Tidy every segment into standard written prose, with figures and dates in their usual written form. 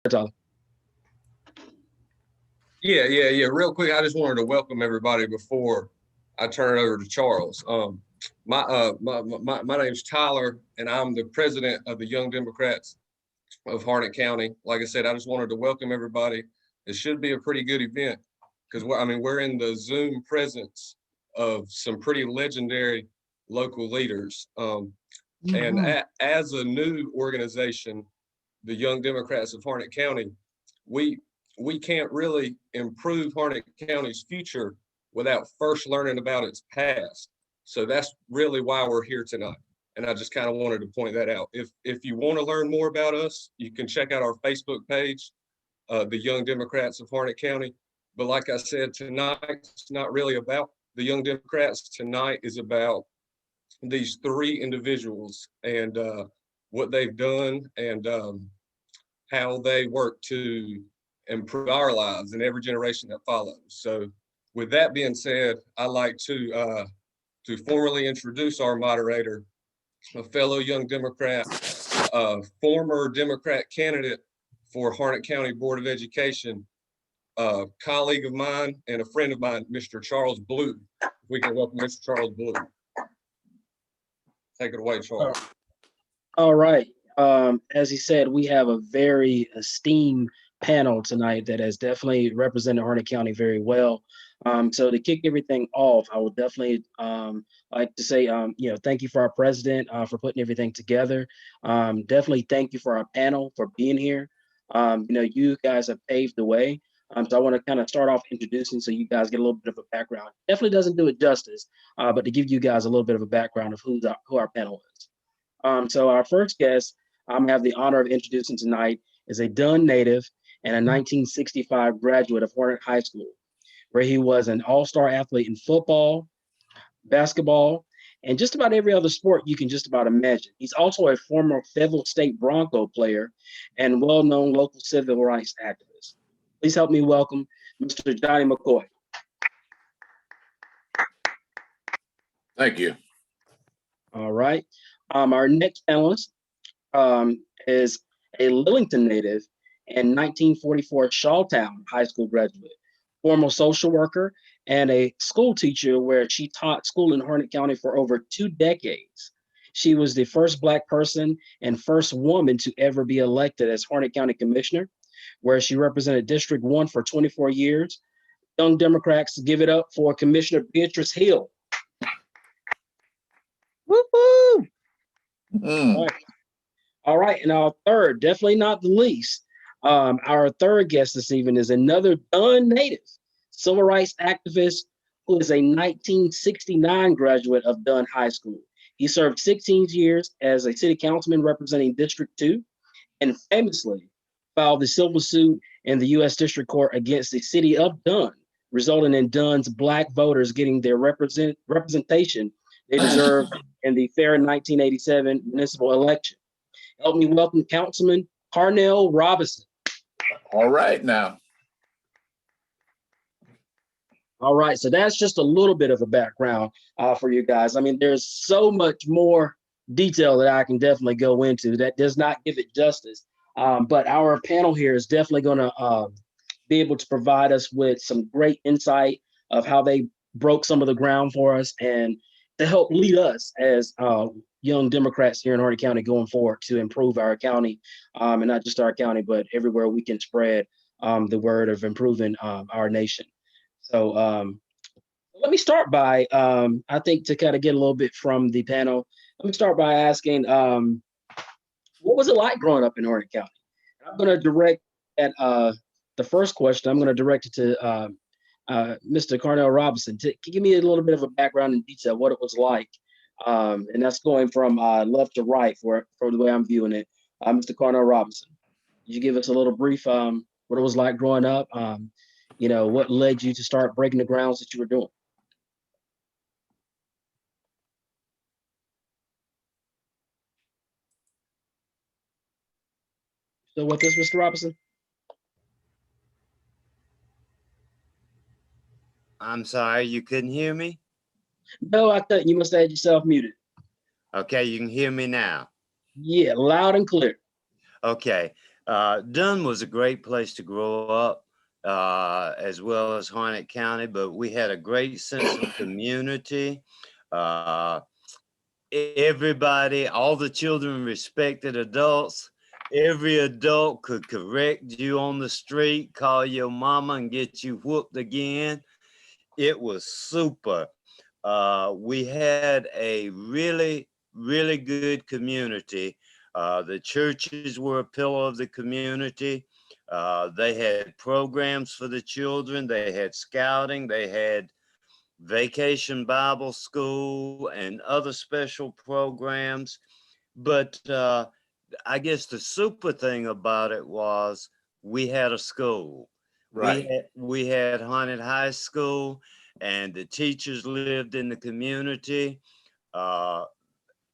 Tyler. Yeah. Real quick, I just wanted to welcome everybody before I turn it over to Charles. My name's Tyler, and I'm the president of the Young Democrats of Harnett County. Like I said, I just wanted to welcome everybody. It should be a pretty good event because we're in the Zoom presence of some pretty legendary local leaders. As a new organization, the Young Democrats of Harnett County, we we can't really improve Harnett County's future without first learning about its past. So that's really why we're here tonight. And I just kind of wanted to point that out. If you want to learn more about us, you can check out our Facebook page, the Young Democrats of Harnett County. But like I said, tonight's not really about the Young Democrats. Tonight is about these three individuals and what they've done and how they work to improve our lives and every generation that follows. So with that being said, I'd like to formally introduce our moderator, a fellow Young Democrat, a former Democrat candidate for Harnett County Board of Education, a colleague of mine and a friend of mine, Mr. Charles Blue. We can welcome Mr. Charles Blue. Take it away, Charles. All right. As he said, we have a very esteemed panel tonight that has definitely represented Harnett County very well. So to kick everything off, I would definitely like to say, thank you for our president for putting everything together. Definitely thank you for our panel for being here. You guys have paved the way. So I want to kind of start off introducing so you guys get a little bit of a background. Definitely doesn't do it justice, but to give you guys a little bit of a background of who our panel is. So our first guest I'm gonna have the honor of introducing tonight is a Dunn native and a 1965 graduate of Harnett High School, where he was an all-star athlete in football, basketball, and just about every other sport you can just about imagine. He's also a former Fayetteville State Bronco player and well-known local civil rights activist. Please help me welcome Mr. Johnny McCoy. Thank you. All right. Our next panelist is a Lillington native and 1944 Shawtown High School graduate, former social worker, and a school teacher where she taught school in Harnett County for over 2 decades. She was the first Black person and first woman to ever be elected as Harnett County Commissioner, where she represented District 1 for 24 years. Young Democrats, give it up for Commissioner Beatrice Hill. Woo-hoo! All right, and our third, definitely not the least, our third guest this evening is another Dunn native, civil rights activist who is a 1969 graduate of Dunn High School. He served 16 years as a city councilman representing District 2 and famously filed the civil suit in the U.S. District Court against the city of Dunn, resulting in Dunn's Black voters getting their representation they deserved in the fair 1987 municipal election. Help me welcome Councilman Carnell Robinson. All right now. All right, so that's just a little bit of a background for you guys. I mean, there's so much more detail that I can definitely go into that does not give it justice. But our panel here is definitely going to be able to provide us with some great insight of how they broke some of the ground for us and to help lead us as young Democrats here in Harnett County going forward to improve our county, and not just our county, but everywhere we can spread the word of improving our nation. So let me start by, I think to kind of get a little bit from the panel, let me start by asking, what was it like growing up in Harnett County? I'm going to direct at the first question, I'm going to direct it to Mr. Carnell Robinson. Give me a little bit of a background in detail, what it was like. And that's going from left to right for the way I'm viewing it. Mr. Carnell Robinson, could you give us a little brief what it was like growing up? What led you to start breaking the grounds that you were doing? Still with us, Mr. Robinson? I'm sorry, you couldn't hear me? No, I couldn't. You must have had yourself muted. Okay, you can hear me now. Yeah, loud and clear. Okay. Dunn was a great place to grow up, as well as Harnett County, but we had a great sense of community. Uh, Everybody, all the children respected adults. Every adult could correct you on the street, call your mama and get you whooped again. It was super. We had a really, really good community. The churches were a pillar of the community. They had programs for the children. They had scouting. They had vacation Bible school and other special programs. But I guess the super thing about it was we had a school. Right. We had Haunted High School, and the teachers lived in the community. Uh,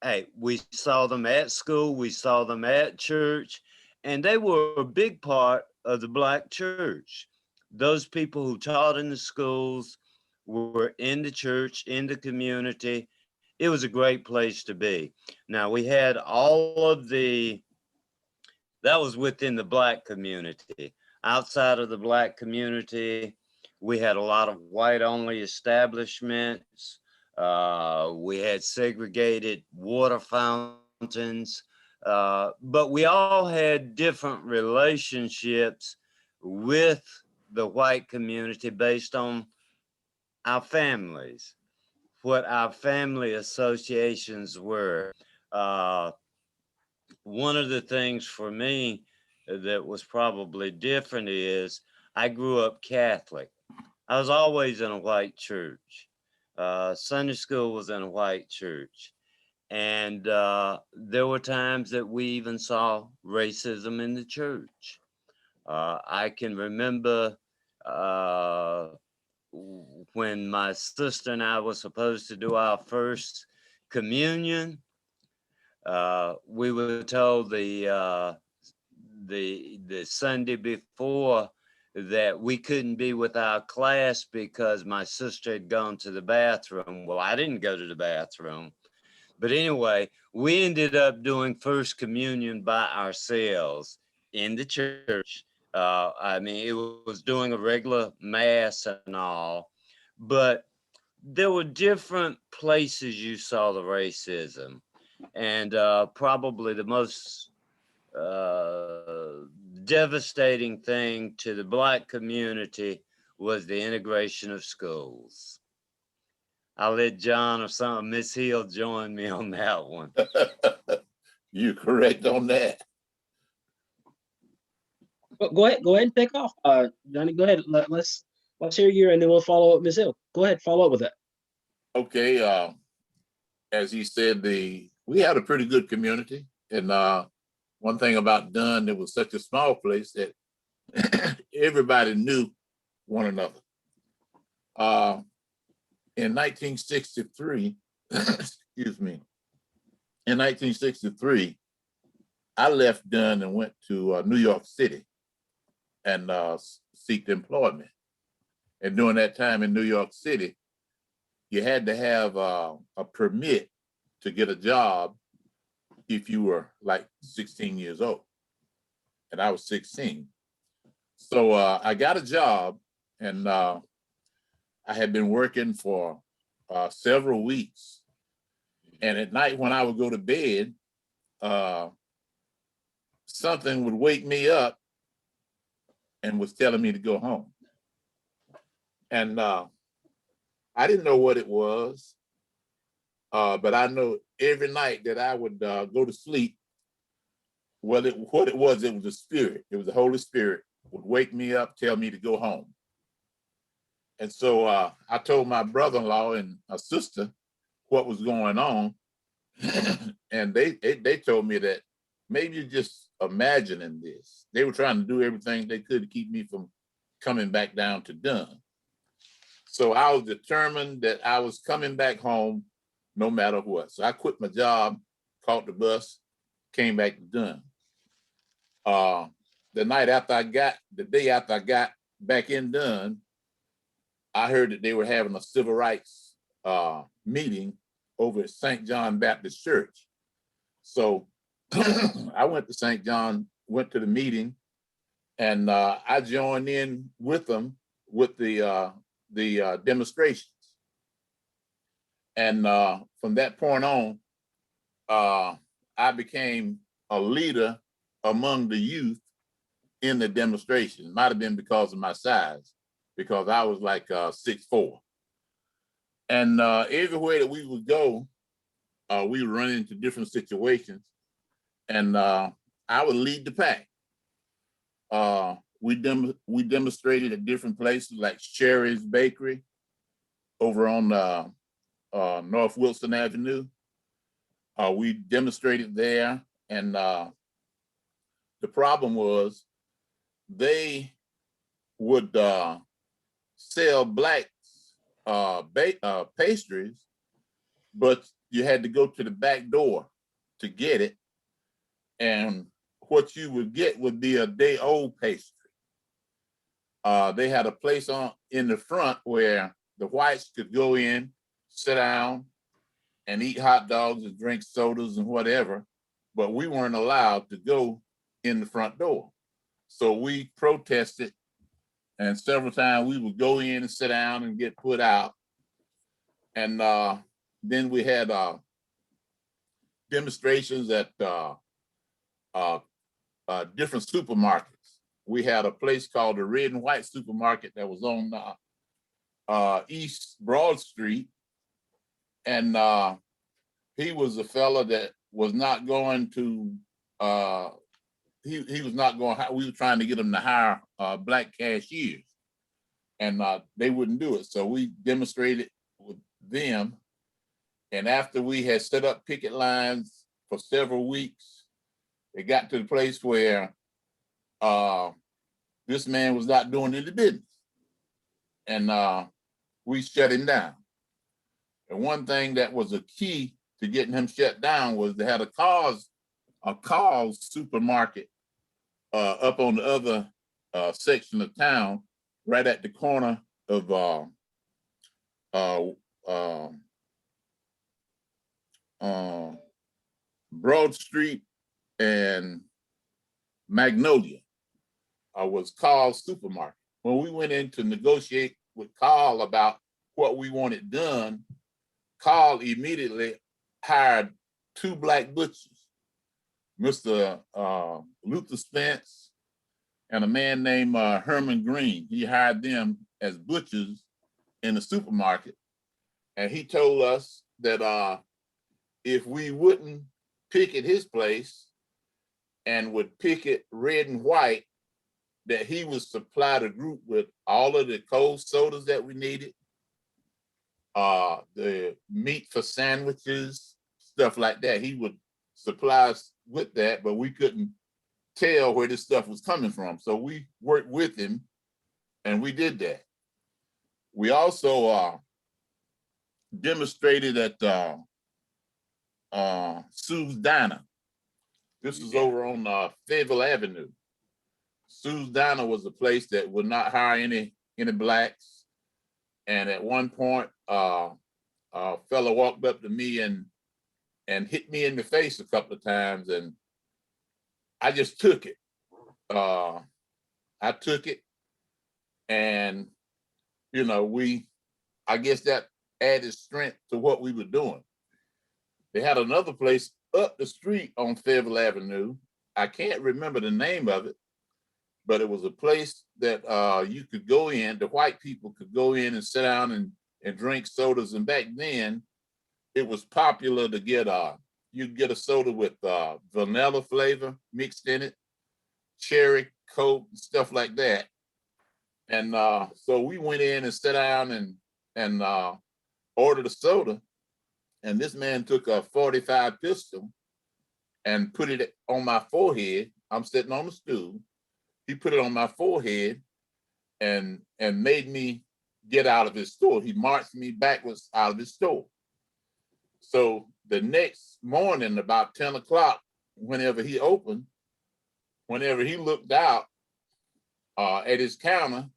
hey, we saw them at school, we saw them at church, and they were a big part of the Black church. Those people who taught in the schools were in the church, in the community. It was a great place to be. Now, we had all of that was within the Black community. Outside of the Black community, we had a lot of white only establishments. We had segregated water fountains, but we all had different relationships with the white community based on our families, what our family associations were. Uh, One of the things for me that was probably different is I grew up Catholic. I was always in a white church. Sunday school was in a white church. And there were times that we even saw racism in the church. I can remember uh, when my sister and I were supposed to do our first communion. We were told the Sunday before that we couldn't be with our class because my sister had gone to the bathroom. Well, I didn't go to the bathroom. But anyway, we ended up doing First Communion by ourselves in the church. I mean, it was doing a regular mass and all, but there were different places you saw the racism. And probably the most devastating thing to the Black community was the integration of schools. I'll let John or some Miss Hill join me on that one. You're correct on that. Go ahead and take off, Johnny. Go ahead. Let's hear you, and then we'll follow up, Ms. Hill. Go ahead, follow up with that. Okay. As he said, we had a pretty good community, and one thing about Dunn, it was such a small place that everybody knew one another. In 1963, excuse me, in 1963, I left Dunn and went to New York City and seeked employment. And during that time in New York City, you had to have a permit to get a job if you were like 16 years old. And I was 16. So I got a job, and I had been working for several weeks. And at night when I would go to bed, something would wake me up and was telling me to go home. And I didn't know what it was, but I know every night that I would go to sleep, what it was a spirit. It was the Holy Spirit would wake me up, tell me to go home. And so I told my brother-in-law and my sister what was going on. And they told me that maybe you're just imagining this. They were trying to do everything they could to keep me from coming back down to Dunn. So I was determined that I was coming back home no matter what. So I quit my job, caught the bus, came back to Dunn. The day after I got back in Dunn, I heard that they were having a civil rights meeting over at St. John Baptist Church. So I went to St. John went to the meeting, and I joined in with them with the demonstrations. And from that point on, I became a leader among the youth in the demonstration. Might have been because of my size, because I was like 6'4". And everywhere that we would go, we would run into different situations, and I would lead the pack. We demonstrated at different places like Sherry's Bakery over on North Wilson Avenue. We demonstrated there, and the problem was they would sell black pastries, but you had to go to the back door to get it, and what you would get would be a day-old pastry. They had a place in the front where the whites could go in, sit down, and eat hot dogs and drink sodas and whatever, but we weren't allowed to go in the front door. So we protested, and several times we would go in and sit down and get put out. And then we had demonstrations at different supermarkets. We had a place called the Red and White Supermarket that was on East Broad Street. And he was a fella that was not going to, he was not going, we were trying to get him to hire black cashiers, and they wouldn't do it. So we demonstrated with them. And after we had set up picket lines for several weeks, it got to the place where this man was not doing any business. And we shut him down. And one thing that was a key to getting him shut down was they had a Carl's supermarket up on the other section of town, right at the corner of Broad Street and Magnolia, was Carl's supermarket. When we went in to negotiate with Carl about what we wanted done, Carl immediately hired 2 black butchers, Mr. Luther Spence and a man named Herman Green. He hired them as butchers in the supermarket. And he told us that if we wouldn't picket his place and would picket Red and White, that he would supply the group with all of the cold sodas that we needed, the meat for sandwiches, stuff like that. He would supply us with that, but we couldn't tell where this stuff was coming from. So we worked with him, and we did that. We also demonstrated at Sue's Diner. This is over on Fayetteville Avenue. Sue's Diner was a place that would not hire any blacks. And at one point, a fellow walked up to me and hit me in the face a couple of times, and I just took it. I took it, and I guess that added strength to what we were doing. They had another place up the street on Fayetteville Avenue. I can't remember the name of it, but it was a place that you could go in, the white people could go in and sit down and drink sodas. And back then, it was popular to get, you'd get a soda with vanilla flavor mixed in it, cherry Coke, stuff like that. And so we went in and sat down and ordered a soda. And this man took a .45 pistol and put it on my forehead. I'm sitting on the stool. He put it on my forehead and made me get out of his store. He marched me backwards out of his store. So the next morning, about 10 o'clock, whenever he opened, whenever he looked out at his counter,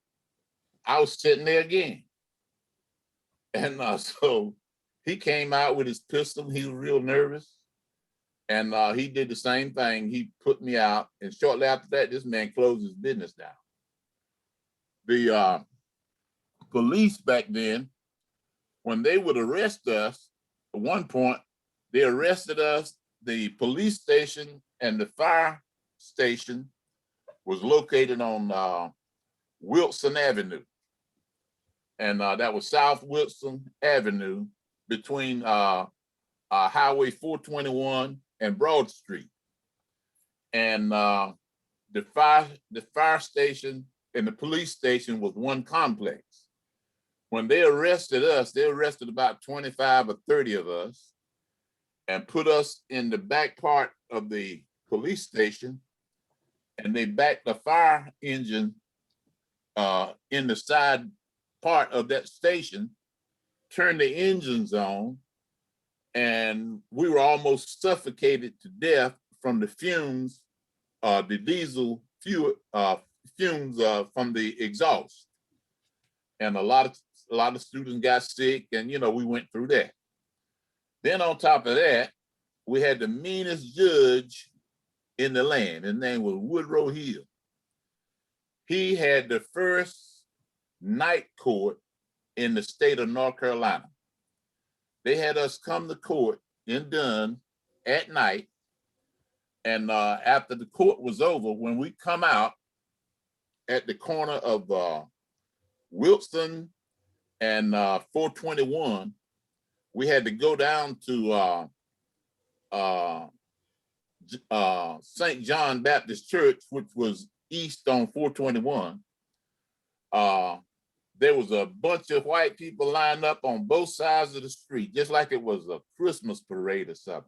I was sitting there again. And so he came out with his pistol. He was real nervous. And he did the same thing. He put me out. And shortly after that, this man closed his business down. The police back then, when they would arrest us, at one point, they arrested us. The police station and the fire station was located on Wilson Avenue. And that was South Wilson Avenue between Highway 421 and Broad Street. And the fire station and the police station was one complex. When they arrested us, they arrested about 25 or 30 of us and put us in the back part of the police station, and they backed the fire engine in the side part of that station, turned the engines on, and we were almost suffocated to death from the fumes, the diesel fumes from the exhaust. And a lot of students got sick, and we went through that. Then on top of that, we had the meanest judge in the land. His name was Woodrow Hill. He had the first night court in the state of North Carolina. They had us come to court in Dunn at night. And after the court was over, when we come out at the corner of Wilson and 421, we had to go down to St. John Baptist Church, which was east on 421. There was a bunch of white people lined up on both sides of the street, just like it was a Christmas parade or something.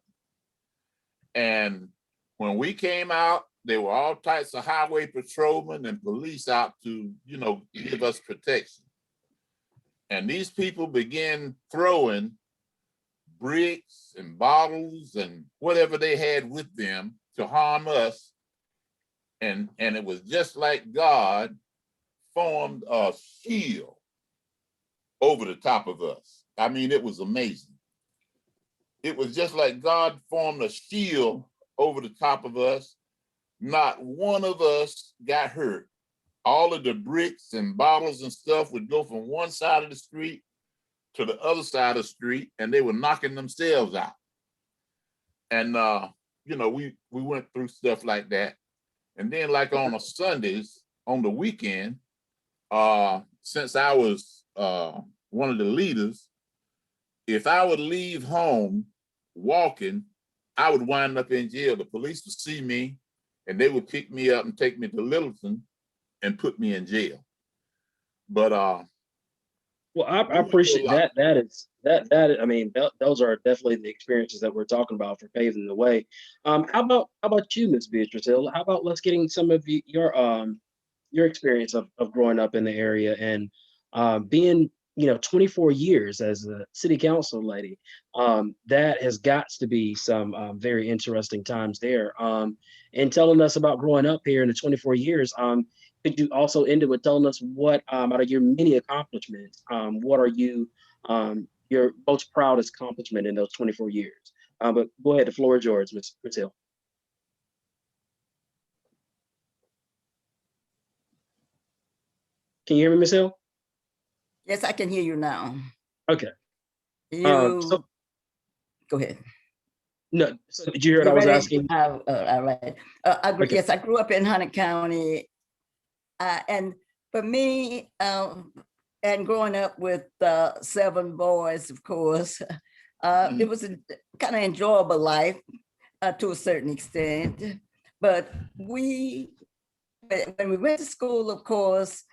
And when we came out, there were all types of highway patrolmen and police out to, give us protection. And these people began throwing bricks and bottles and whatever they had with them to harm us. And it was just like God formed a shield over the top of us. I mean, it was amazing. It was just like God formed a shield over the top of us. Not one of us got hurt. All of the bricks and bottles and stuff would go from one side of the street to the other side of the street, and they were knocking themselves out. And we went through stuff like that. And then, like on a Sundays, on the weekend, since I was one of the leaders, if I would leave home walking, I would wind up in jail. The police would see me, and they would pick me up and take me to Littleton and put me in jail. But well, I appreciate that. I mean, those are definitely the experiences that we're talking about for paving the way. How about you, Ms. Beatrice Hill? How about let's getting some of your experience of growing up in the area and being 24 years as a city council lady. That has got to be some very interesting times there. And telling us about growing up here in the 24 years, could you also end it with telling us what out of your many accomplishments, what are you your most proudest accomplishment in those 24 years? But go ahead, the floor is yours, Ms. Hill. Can you hear me, Ms. Hill? Yes, I can hear you now. Okay. Go ahead. No, so did you hear what I was asking? All right. Okay. Yes, I grew up in Harnett County. And for me, and growing up with 7 boys, of course, it was a kind of enjoyable life to a certain extent. But when we went to school, of course,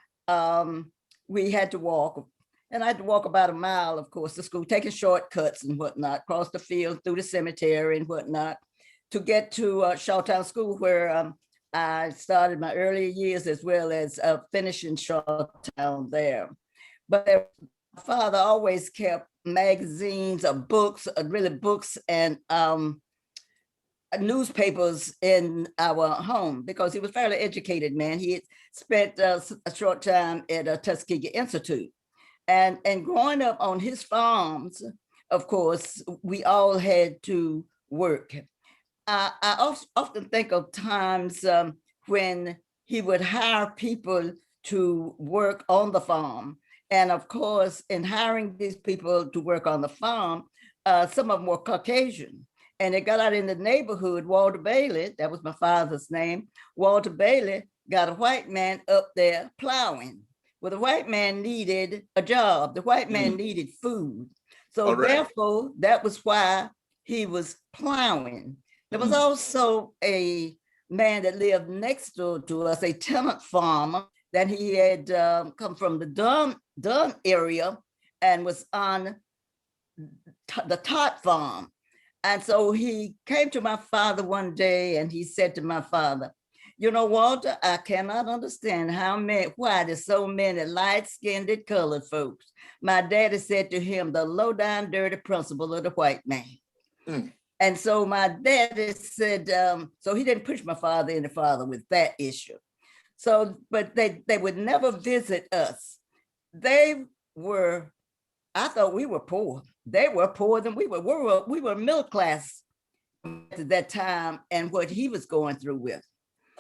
we had to walk. And I had to walk about a mile, of course, to school, taking shortcuts and whatnot, across the field, through the cemetery and whatnot, to get to Shawtown School, where I started my early years, as well as finishing Shawtown there. But my father always kept magazines or books, really books and newspapers in our home, because he was a fairly educated man. He had spent a short time at a Tuskegee Institute. And growing up on his farms, of course, we all had to work. often think of times when he would hire people to work on the farm. And of course, in hiring these people to work on the farm, some of them were Caucasian. And it got out in the neighborhood, Walter Bailey, that was my father's name, Walter Bailey got a white man up there plowing. Well, the white man needed a job. The white man needed food. So therefore, that was why he was plowing. There was also a man that lived next door to us, a tenant farmer, that he had come from the Dunn area and was on the Tot farm. And so he came to my father one day and he said to my father, you know, Walter, I cannot understand why there's so many light-skinned colored folks. My daddy said to him, the low-down dirty principle of the white man. And so my daddy said, so he didn't push my father any farther with that issue. So, but they would never visit us. They were, I thought we were poor. They were poorer than we were. We were middle class at that time and what he was going through with.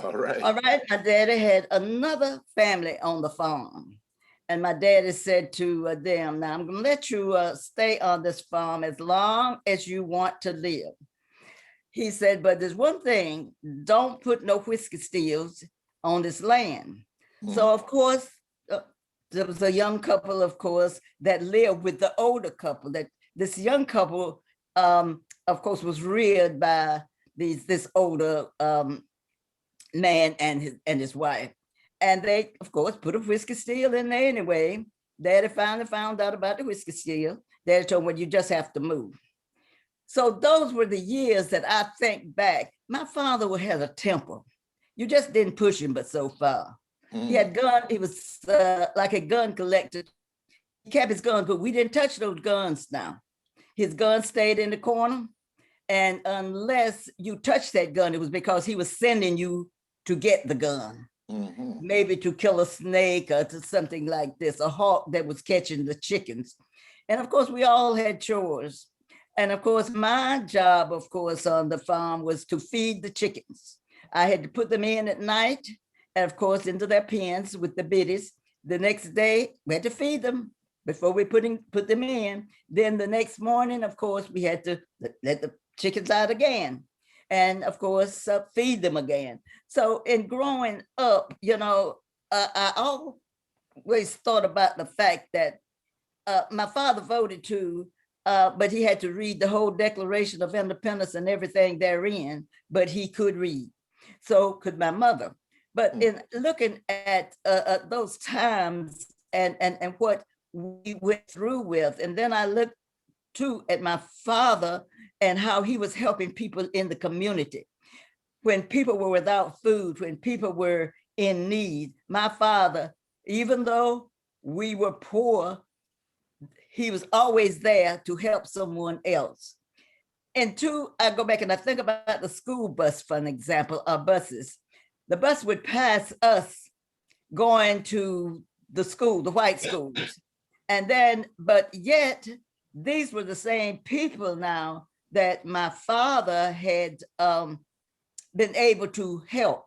All right. My daddy had another family on the farm. And my daddy said to them, now I'm gonna let you stay on this farm as long as you want to live. He said, but there's one thing, don't put no whiskey stills on this land. So of course, there was a young couple, of course, that lived with the older couple. That this young couple, of course, was reared by this older man and his wife. And they, of course, put a whiskey still in there anyway. Daddy finally found out about the whiskey still. Daddy told him, well, you just have to move. So those were the years that I think back. My father had a temper. You just didn't push him, but so far. He had gun, he was like a gun collector. He kept his guns, but we didn't touch those guns now. His gun stayed in the corner. And unless you touched that gun, it was because he was sending you to get the gun. Maybe to kill a snake or to something like this, a hawk that was catching the chickens. And of course, we all had chores. And of course, my job, of course, on the farm was to feed the chickens. I had to put them in at night, and of course, into their pens with the biddies. The next day, we had to feed them before we put them in. Then the next morning, of course, we had to let the chickens out again. And of course, feed them again. So in growing up, you know, I always thought about the fact that my father voted too, but he had to read the whole Declaration of Independence and everything therein, but he could read. So could my mother. But in looking at those times and what we went through with, and then I looked too at my father and how he was helping people in the community. When people were without food, when people were in need, my father, even though we were poor, he was always there to help someone else. And two, I go back and I think about the school bus, for an example, our buses. The bus would pass us going to the school, the white schools. And then, but yet, these were the same people now that my father had been able to help.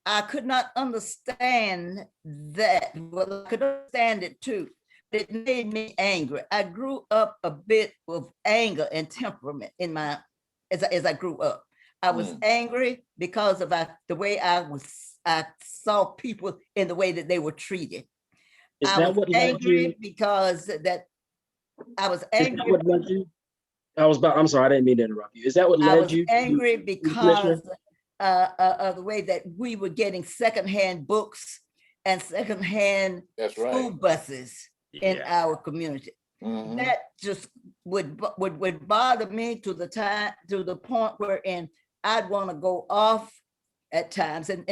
I could not understand that. Well, I could understand it too. It made me angry. I grew up a bit of anger and temperament in my, as I grew up. I was angry because of the way I saw people in the way that they were treated. Is that what led you? Because that I was angry. Is that what led you? I'm sorry, I didn't mean to interrupt you. Is that what led you? I was angry because of the way that we were getting secondhand books and secondhand school buses in our community. That just would bother me to the point wherein I'd want to go off at times. And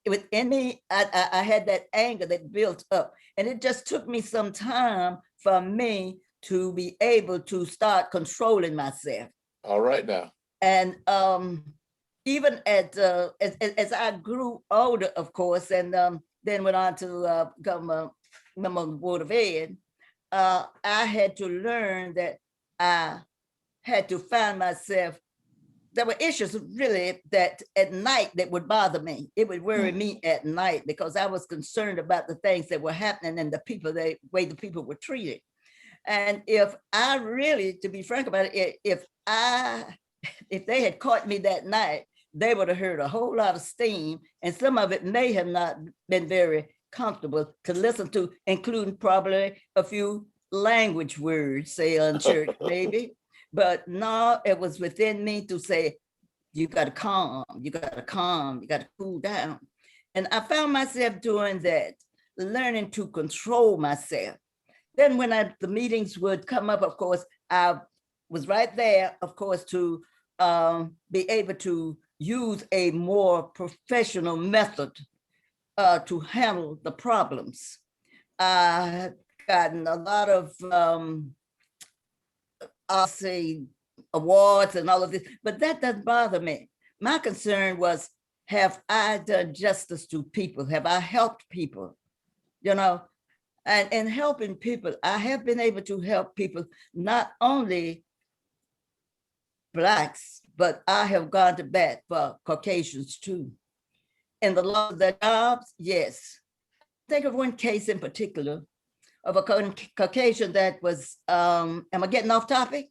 within me, I had that anger that built up. And it just took me some time for me to be able to start controlling myself. All right now. And even as I grew older, of course, and then went on to become a member of the Board of Ed, I had to learn that I had to find myself there were issues really that at night that would bother me. It would worry me at night because I was concerned about the things that were happening and the people, the way the people were treated. And if I really, to be frank about it, if they had caught me that night, they would have heard a whole lot of steam, and some of it may have not been very comfortable to listen to, including probably a few language words, say in church, maybe. But no, it was within me to say, you got to calm, you got to calm, you got to cool down. And I found myself doing that, learning to control myself. Then when the meetings would come up, of course, I was right there, of course, to be able to use a more professional method to handle the problems. I've gotten a lot of, I'll say, awards and all of this, but that doesn't bother me. My concern was, have I done justice to people? Have I helped people? You know, and in helping people, I have been able to help people, not only Blacks, but I have gone to bat for Caucasians too. In the law of their jobs, yes. Think of one case in particular of a Caucasian that was, am I getting off topic?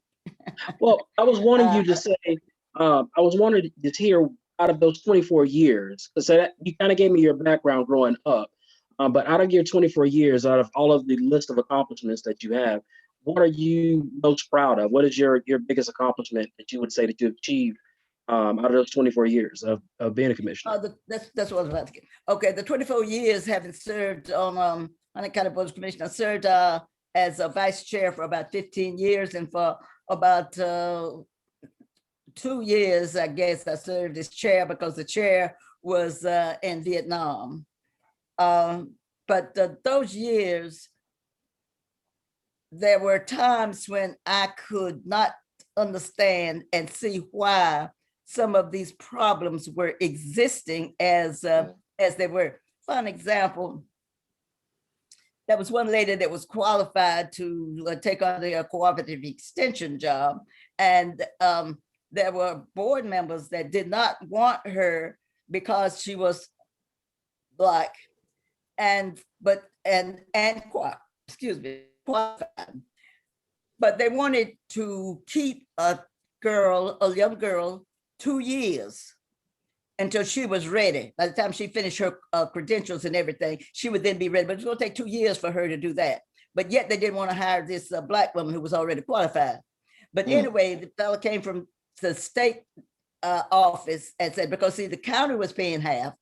Well, I was wanting you to say, I was wanting to hear out of those 24 years, because you kind of gave me your background growing up, but out of your 24 years, out of all of the list of accomplishments that you have, what are you most proud of? What is your biggest accomplishment that you would say that you achieved out of those 24 years of being a commissioner? That's what I was about to get. Okay, the 24 years having served on the County Board of Commissioners, I served as a vice chair for about 15 years, and for about 2 years, I guess, I served as chair because the chair was in Vietnam. But those years, there were times when I could not understand and see why some of these problems were existing as they were. For an example, there was one lady that was qualified to take on the cooperative extension job, and there were board members that did not want her because she was Black qualified. But they wanted to keep a young girl, 2 years until she was ready. By the time she finished her credentials and everything, she would then be ready. But it was going to take 2 years for her to do that. But yet they didn't want to hire this Black woman who was already qualified. But anyway, the fellow came from the state office and said, because see, the county was paying half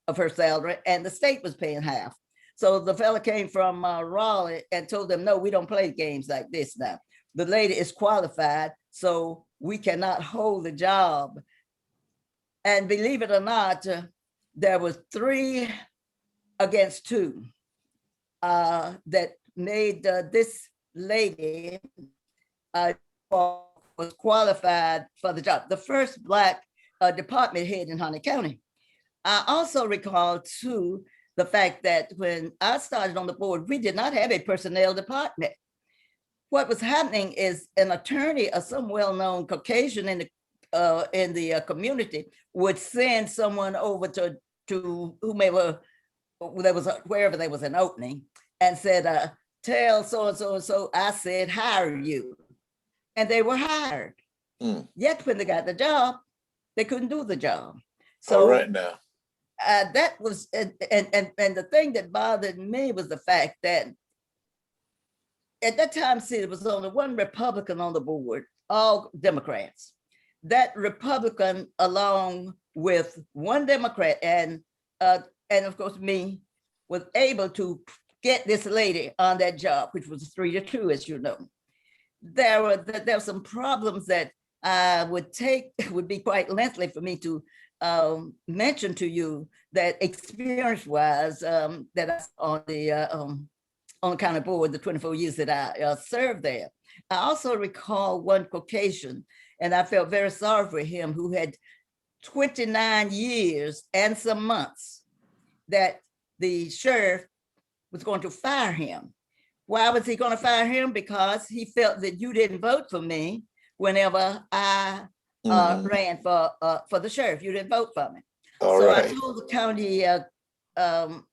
of her salary and the state was paying half. So the fella came from Raleigh and told them, no, we don't play games like this now. The lady is qualified, so we cannot hold the job. And believe it or not, there was 3 against 2 that made this lady was qualified for the job. The first Black department head in Harnett County. I also recall too, the fact that when I started on the board, we did not have a personnel department. What was happening is an attorney or some well-known Caucasian in the community would send someone over to whomever wherever there was an opening, and said, tell so and so and so I said hire you, and they were hired. Yet when they got the job, they couldn't do the job. So all right now. That was, and the thing that bothered me was the fact that at that time, see, there was only one Republican on the board, all Democrats. That Republican, along with one Democrat and of course me, was able to get this lady on that job, which was 3-2, as you know. There were some problems that I would be quite lengthy for me to mention to you, that experience-wise that I on the county board, the 24 years that I served there. I also recall one Caucasian, and I felt very sorry for him, who had 29 years and some months that the sheriff was going to fire him. Why was he going to fire him? Because he felt that you didn't vote for me whenever I ran for the sheriff. You didn't vote for me. All So right. I told the county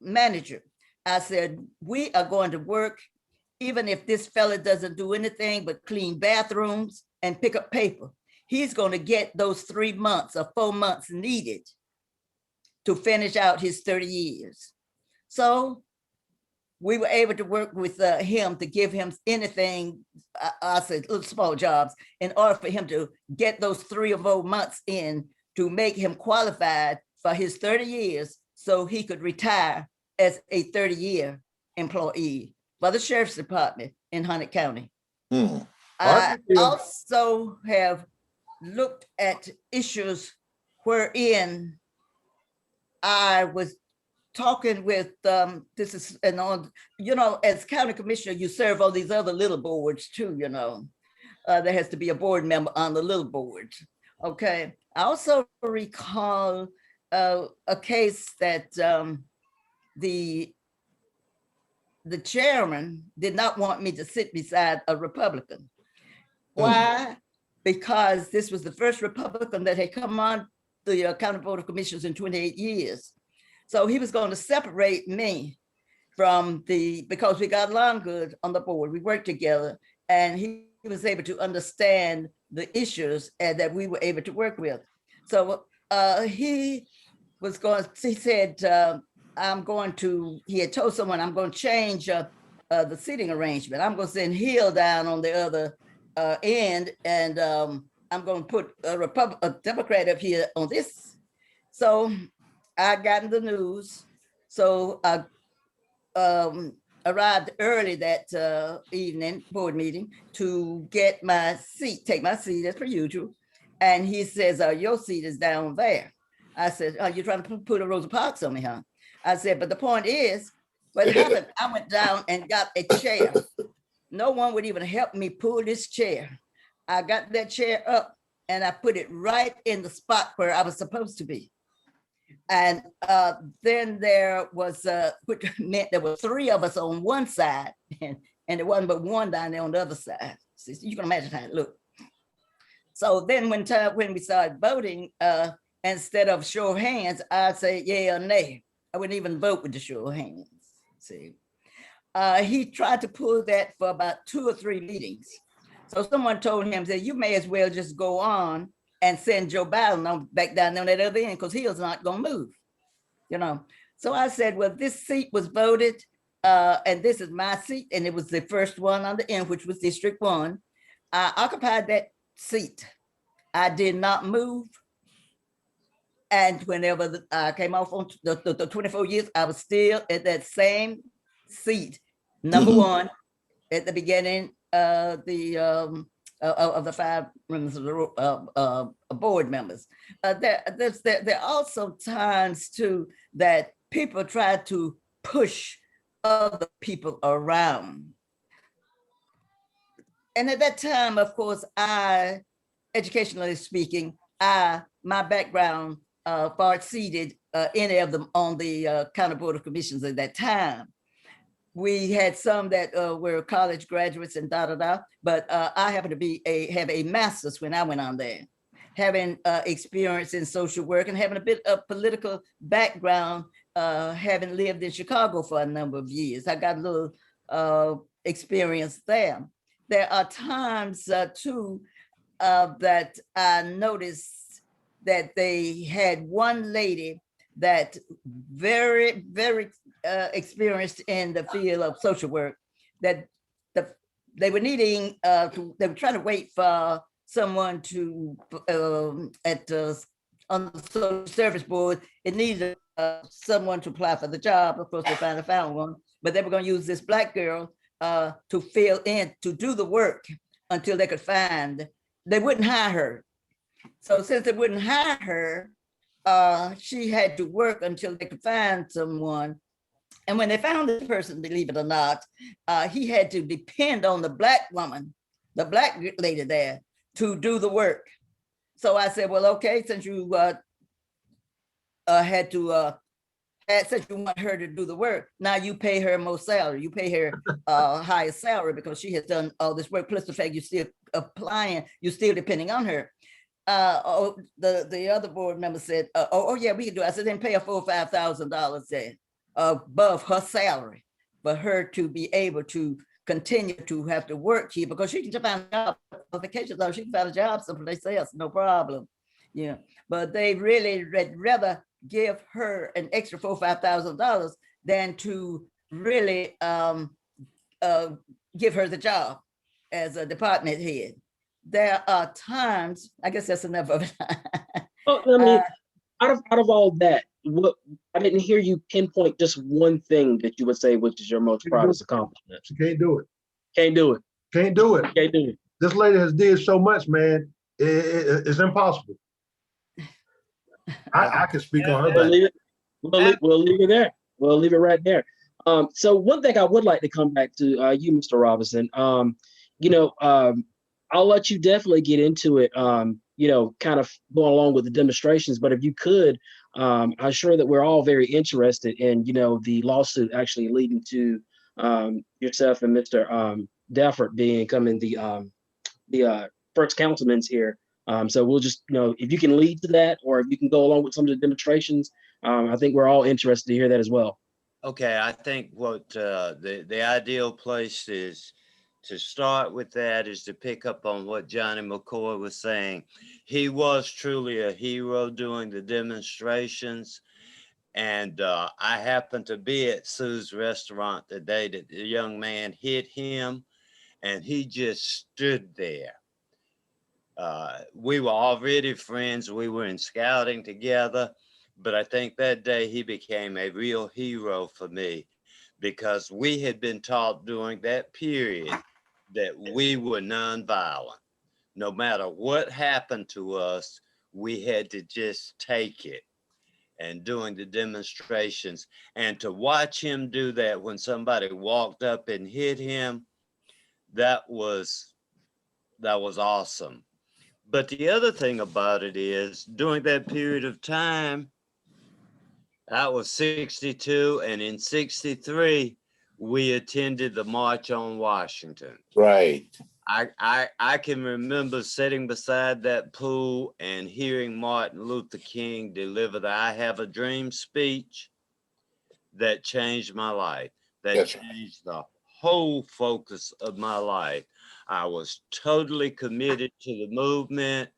manager, I said, we are going to work, even if this fella doesn't do anything but clean bathrooms and pick up paper. He's going to get those 3 months or 4 months needed to finish out his 30 years. So we were able to work with him to give him anything, I said little small jobs, in order for him to get those 3 or 4 months in to make him qualified for his 30 years so he could retire as a 30-year employee for the Sheriff's Department in Harnett County. Mm. I also have looked at issues wherein I was talking with, this is, and on, you know, as county commissioner, you serve all these other little boards too, you know. There has to be a board member on the little board. Okay. I also recall a case that the chairman did not want me to sit beside a Republican. Why? Because this was the first Republican that had come on the County Board of Commissioners in 28 years. So he was going to separate me from because we got along good on the board. We worked together and he was able to understand the issues and that we were able to work with. So he said, he had told someone, I'm going to change the seating arrangement. I'm going to send Hill down on the other end, and I'm going to put a Democrat up here on this. So I got in the news. So I arrived early that evening board meeting to get my seat, take my seat as per usual. And he says, your seat is down there. I said, you're trying to put a Rosa Parks on me, huh? I said, but the point is, what happened, I went down and got a chair. No one would even help me pull this chair. I got that chair up and I put it right in the spot where I was supposed to be. And then there was, which meant there were 3 of us on one side and there wasn't but one down there on the other side. So you can imagine how it looked. So then when we started voting, instead of show of hands, I'd say yay or nay. I wouldn't even vote with the show of hands. See, he tried to pull that for about 2 or 3 meetings. So someone told him that you may as well just go on and send Joe Biden on back down on that other end because Hill's not going to move, you know. So I said, well, this seat was voted, and this is my seat, and it was the first one on the end, which was District 1. I occupied that seat. I did not move. And whenever I came off on the 24 years, I was still at that same seat, number 1, at the beginning of the 5 members of the board members. There are also times too that people try to push other people around. And at that time, of course, educationally speaking, my background far exceeded any of them on the County Board of Commissioners at that time. We had some that were college graduates and but I happened to have a master's when I went on there, having experience in social work and having a bit of political background, having lived in Chicago for a number of years. I got a little experience there. There are times too that I noticed that they had one lady that very, very experienced in the field of social work, that they were needing they were trying to wait for someone to on the social service board. It needed someone to apply for the job. Of course, they finally found one, but they were going to use this Black girl to fill in, to do the work until they could find. They wouldn't hire her. So since they wouldn't hire her, she had to work until they could find someone. And when they found this person, believe it or not, he had to depend on the Black woman, the Black lady there, to do the work. So I said, well, okay, since you since you want her to do the work, now you pay her more salary. You pay her higher salary because she has done all this work. Plus the fact you're still applying, you're still depending on her. the other board member said, oh yeah, we can do it. I said, then pay her $4,000 or $5,000 then above her salary for her to be able to continue to have to work here, because she can find a job vacation, though she can find a job someplace else, no problem. Yeah, but they really rather give her an extra $4,000 or $5,000 than to really give her the job as a department head. There are times, I guess that's enough of it. Oh, I mean, out of all that, what I didn't hear you pinpoint just one thing that you would say, which is your most proudest accomplishment. She can't do it. Can't do it. Can't do it. Can't do it. This lady has did so much, man. It's impossible. I can speak on her We'll back. leave it. We'll leave it there. We'll leave it right there. So one thing I would like to come back to you, Mr. Robinson. I'll let you definitely get into it. Kind of going along with the demonstrations. But if you could, I'm sure that we're all very interested in, the lawsuit actually leading to yourself and Mr. Dafford becoming the first councilman's here. So we'll just, if you can lead to that, or if you can go along with some of the demonstrations, I think we're all interested to hear that as well. Okay, I think what the ideal place is to start with that is to pick up on what Johnny McCoy was saying. He was truly a hero doing the demonstrations. And I happened to be at Sue's restaurant the day that the young man hit him, and he just stood there. We were already friends. We were in scouting together. But I think that day he became a real hero for me, because we had been taught during that period that we were nonviolent. No matter what happened to us, we had to just take it. And doing the demonstrations, and to watch him do that when somebody walked up and hit him, that was awesome. But the other thing about it is, during that period of time, I was 62, and in 63, we attended the March on Washington. Right. I can remember sitting beside that pool and hearing Martin Luther King deliver the I Have a Dream speech that changed my life, that changed the whole focus of my life. I was totally committed to the movement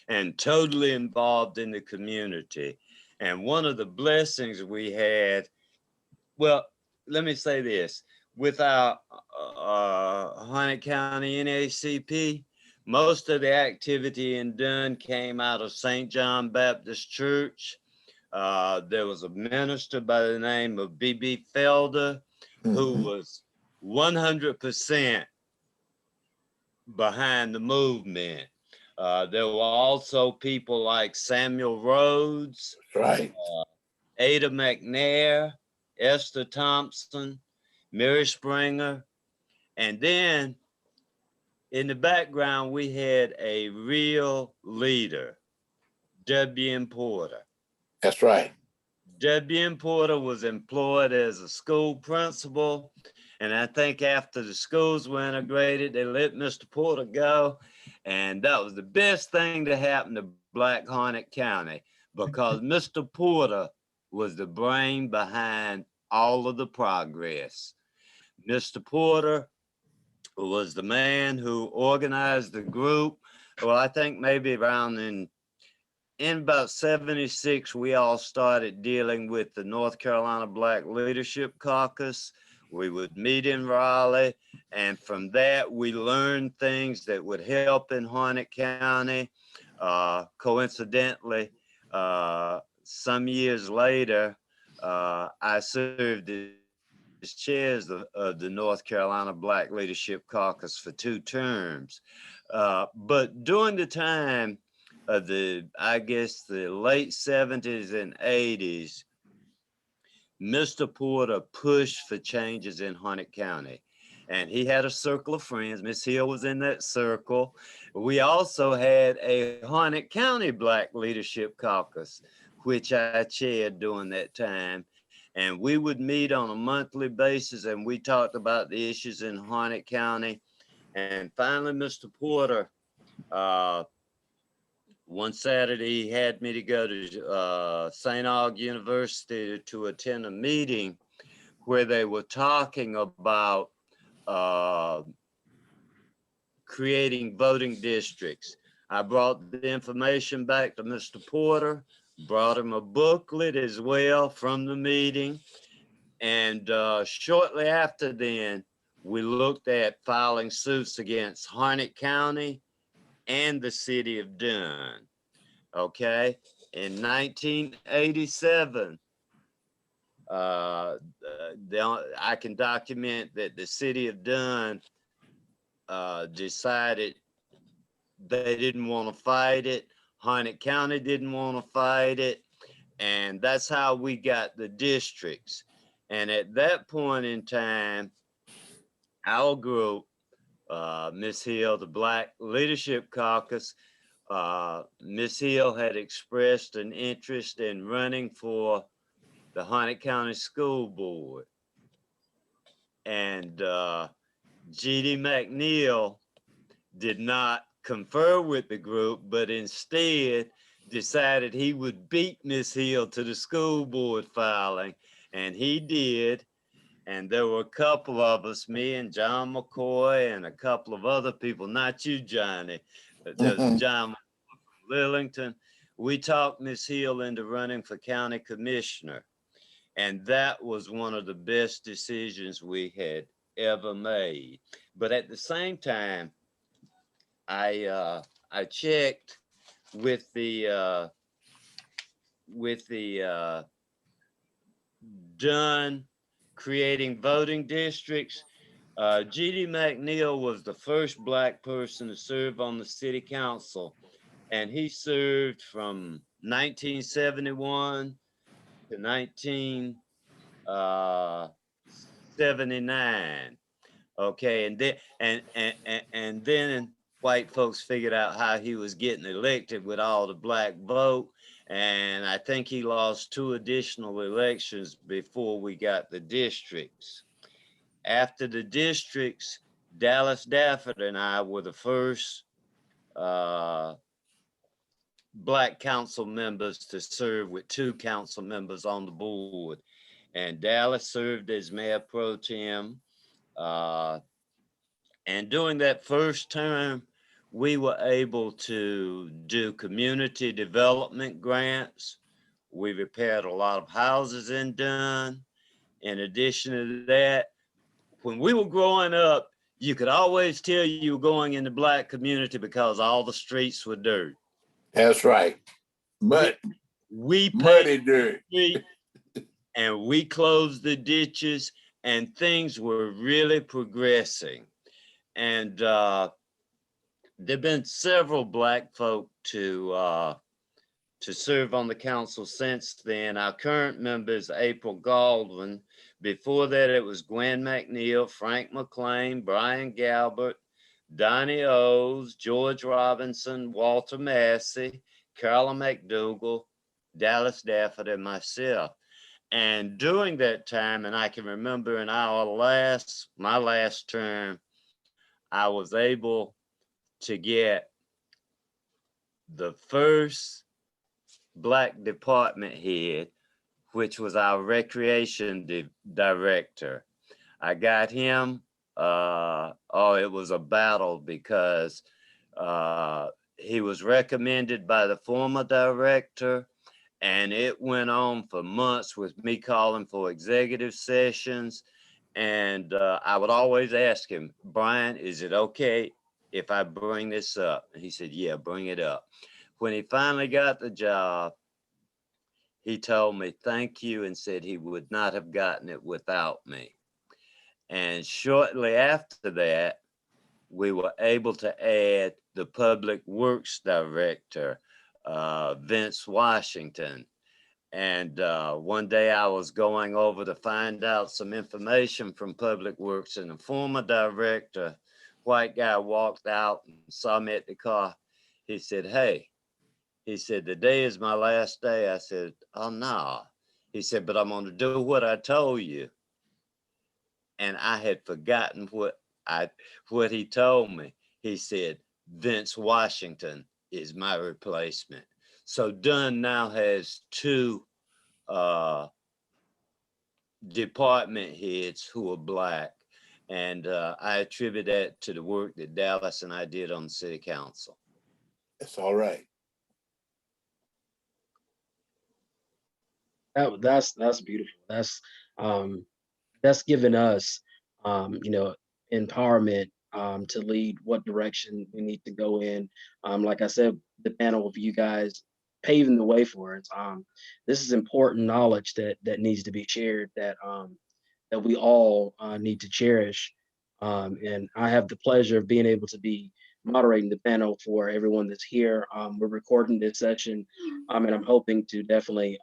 and totally involved in the community. And one of the blessings we had, well, let me say this, with our Harnett County NACP, most of the activity in Dunn came out of St. John Baptist Church. There was a minister by the name of B.B. Felder, who was 100% behind the movement. There were also people like Samuel Rhodes, Right. Ada McNair, Esther Thompson, Mary Springer. And then in the background, we had a real leader, W.M. Porter. That's right. W.M. Porter was employed as a school principal. And I think after the schools were integrated, they let Mr. Porter go. And that was the best thing to happen to Black Harnett County, because Mr. Porter was the brain behind all of the progress. Mr. Porter was the man who organized the group. Well, I think maybe around in about 76, we all started dealing with the North Carolina Black Leadership Caucus. We would meet in Raleigh, and from that, we learned things that would help in Harnett County. Coincidentally, some years later, I served as chair of the North Carolina Black Leadership Caucus for 2 terms. But during the time of the late 70s and 80s, Mr. Porter pushed for changes in Harnett County. And he had a circle of friends. Miss Hill was in that circle. We also had a Harnett County Black Leadership Caucus, which I chaired during that time. And we would meet on a monthly basis, and we talked about the issues in Harnett County. And finally, Mr. Porter one Saturday, he had me to go to St. Aug University to attend a meeting where they were talking about creating voting districts. I brought the information back to Mr. Porter, brought him a booklet as well from the meeting. And shortly after then, we looked at filing suits against Harnett County and the city of Dunn. Okay. In 1987, I can document that the city of Dunn decided they didn't want to fight it. Harnett County didn't want to fight it. And that's how we got the districts. And at that point in time, our group, Miss Hill, the Black Leadership Caucus, Miss Hill had expressed an interest in running for the Harnett County School Board. And G.D. McNeil did not confer with the group, but instead decided he would beat Miss Hill to the school board filing. And he did. And there were a couple of us, me and John McCoy and a couple of other people, not you, Johnny, but there's John from Lillington. We talked Miss Hill into running for county commissioner. And that was one of the best decisions we had ever made. But at the same time, I checked with the Dunn creating voting districts. G.D. McNeil was the first Black person to serve on the city council, and he served from 1971 to 1979. Okay, and then white folks figured out how he was getting elected with all the Black vote. And I think he lost 2 additional elections before we got the districts. After the districts, Dallas Dafford and I were the first Black council members to serve with 2 council members on the board. And Dallas served as mayor pro tem. And during that first term, we were able to do community development grants. We repaired a lot of houses in Dunn. In addition to that, when we were growing up, you could always tell you were going in the Black community because all the streets were dirt. That's right. Mud. We Muddy paved dirt. the street and we closed the ditches, and things were really progressing. And there've been several Black folk to serve on the council since then. Our current member is April Galdwin. Before that, it was Gwen McNeil, Frank McLean, Brian Galbert, Donnie O's, George Robinson, Walter Massey, Carolyn McDougall, Dallas Dafford, and myself. And during that time, and I can remember in my last term, I was able to get the first Black department head, which was our recreation director. I got him. It was a battle because he was recommended by the former director, and it went on for months with me calling for executive sessions. And I would always ask him, Brian, is it okay if I bring this up? And he said, yeah, bring it up. When he finally got the job, he told me thank you and said he would not have gotten it without me. And shortly after that, we were able to add the public works director, Vince Washington. And one day I was going over to find out some information from Public Works, and the former director, white guy, walked out and saw me at the car. He said, hey, he said, today is my last day. I said, oh, no. He said, but I'm going to do what I told you. And I had forgotten what he told me. He said, Vince Washington is my replacement. So Dunn now has two department heads who are Black. And I attribute that to the work that Dallas and I did on the city council. That's all right. That's beautiful. That's given us, empowerment to lead what direction we need to go in. Like I said, the panel of you guys paving the way for it. This is important knowledge that needs to be shared, that we all need to cherish. And I have the pleasure of being able to be moderating the panel for everyone that's here. We're recording this session, and I'm hoping to definitely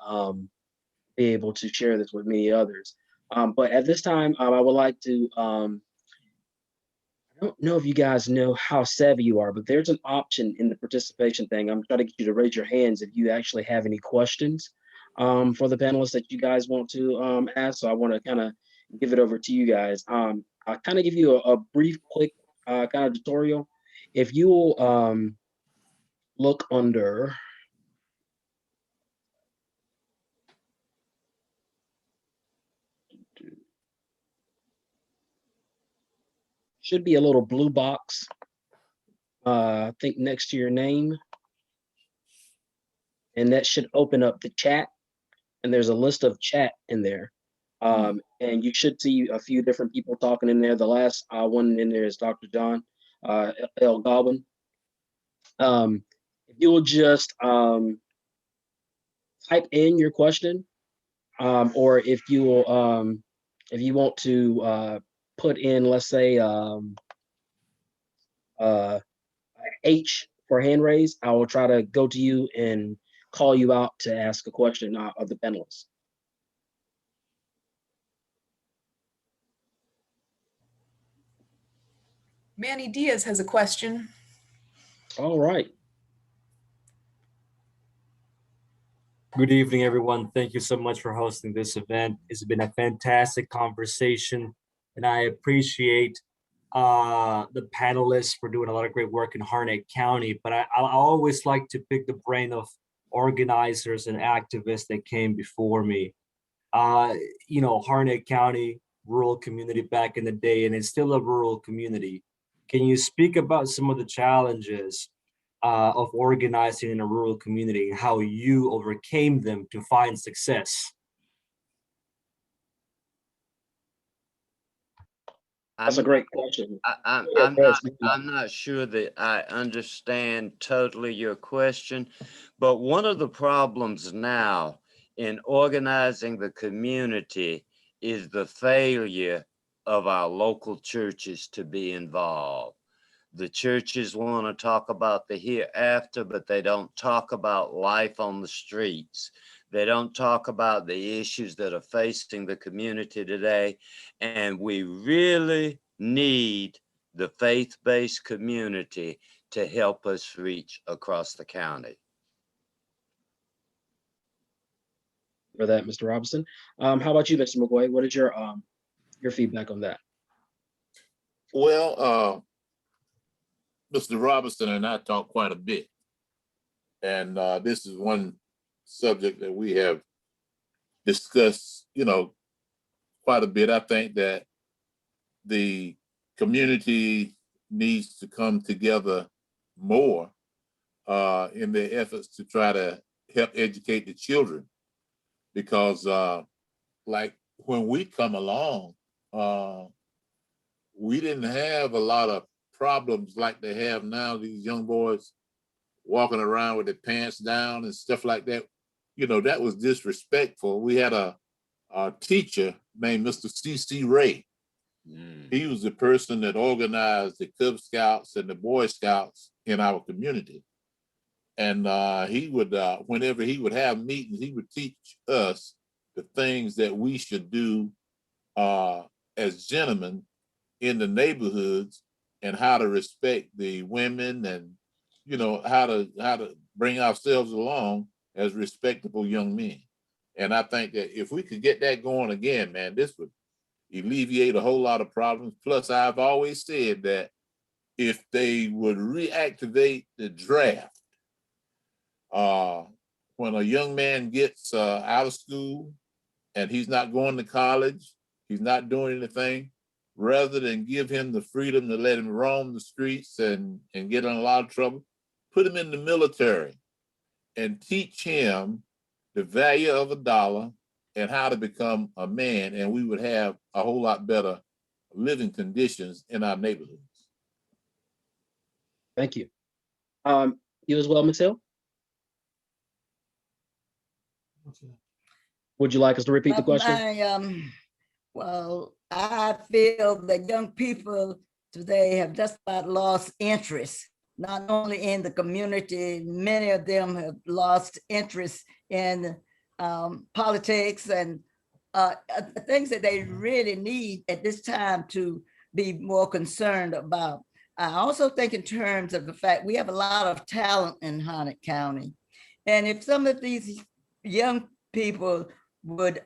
be able to share this with many others. But at this time, I would like to, I don't know if you guys know how savvy you are, but there's an option in the participation thing. I'm trying to get you to raise your hands if you actually have any questions for the panelists that you guys want to ask. So I want to kind of give it over to you guys. I'll kind of give you a brief, quick kind of tutorial. If you will look under, should be a little blue box, I think next to your name. And that should open up the chat. And there's a list of chat in there. And you should see a few different people talking in there. The last one in there is Dr. John L. Goblin. If you will just type in your question, or if you will, if you want to put in, let's say, H for hand raise, I will try to go to you and call you out to ask a question of the panelists. Manny Diaz has a question. All right. Good evening, everyone. Thank you so much for hosting this event. It's been a fantastic conversation, and I appreciate the panelists for doing a lot of great work in Harnett County. But I always like to pick the brain of organizers and activists that came before me. Harnett County, rural community back in the day, and it's still a rural community. Can you speak about some of the challenges of organizing in a rural community, and how you overcame them to find success? That's a great question. I'm not sure that I understand totally your question, but one of the problems now in organizing the community is the failure of our local churches to be involved. The churches want to talk about the hereafter, but they don't talk about life on the streets. They don't talk about the issues that are facing the community today. And we really need the faith-based community to help us reach across the county. For that, Mr. Robinson. How about you, Mr. McGuay? What is your feedback on that? Well, Mr. Robinson and I talked quite a bit. And this is one subject that we have discussed, quite a bit. I think that the community needs to come together more in their efforts to try to help educate the children. Because like when we come along, we didn't have a lot of problems like they have now. These young boys walking around with their pants down and stuff like that. That was disrespectful. We had a teacher named Mr. C.C. Ray. He was the person that organized the Cub Scouts and the Boy Scouts in our community. And he would, whenever he would have meetings, he would teach us the things that we should do as gentlemen in the neighborhoods, and how to respect the women, and how to bring ourselves along as respectable young men. And I think that if we could get that going again, man, this would alleviate a whole lot of problems. Plus, I've always said that if they would reactivate the draft, When a young man gets out of school and he's not going to college, he's not doing anything, rather than give him the freedom to let him roam the streets and get in a lot of trouble, put him in the military and teach him the value of a dollar and how to become a man, and we would have a whole lot better living conditions in our neighborhoods. Thank you. You as well, Ms. Hill? Would you like us to repeat the question? Well, I feel that young people today have just about lost interest, not only in the community, many of them have lost interest in politics and things that they really need at this time to be more concerned about. I also think in terms of the fact we have a lot of talent in Harnett County. And if some of these young people would,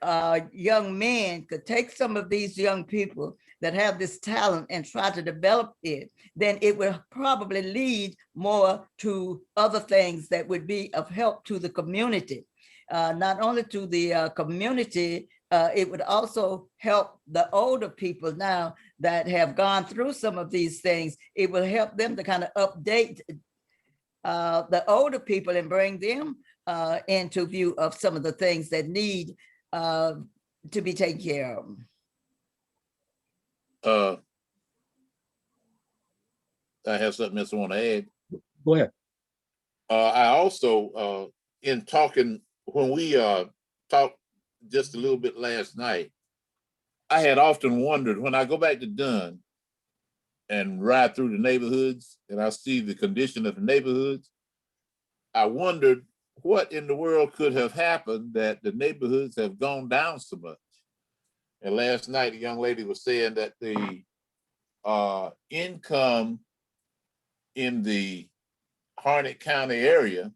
young men could take some of these young people that have this talent and try to develop it, then it will probably lead more to other things that would be of help to the community. Not only to the community, it would also help the older people now that have gone through some of these things. It will help them to kind of update the older people and bring them into view of some of the things that need to be taken care of. I have something else I want to add. Go ahead. I also, in talking, when we talked just a little bit last night, I had often wondered, when I go back to Dunn and ride through the neighborhoods and I see the condition of the neighborhoods, I wondered what in the world could have happened that the neighborhoods have gone down so much. And last night, a young lady was saying that the income in the Harnett County area,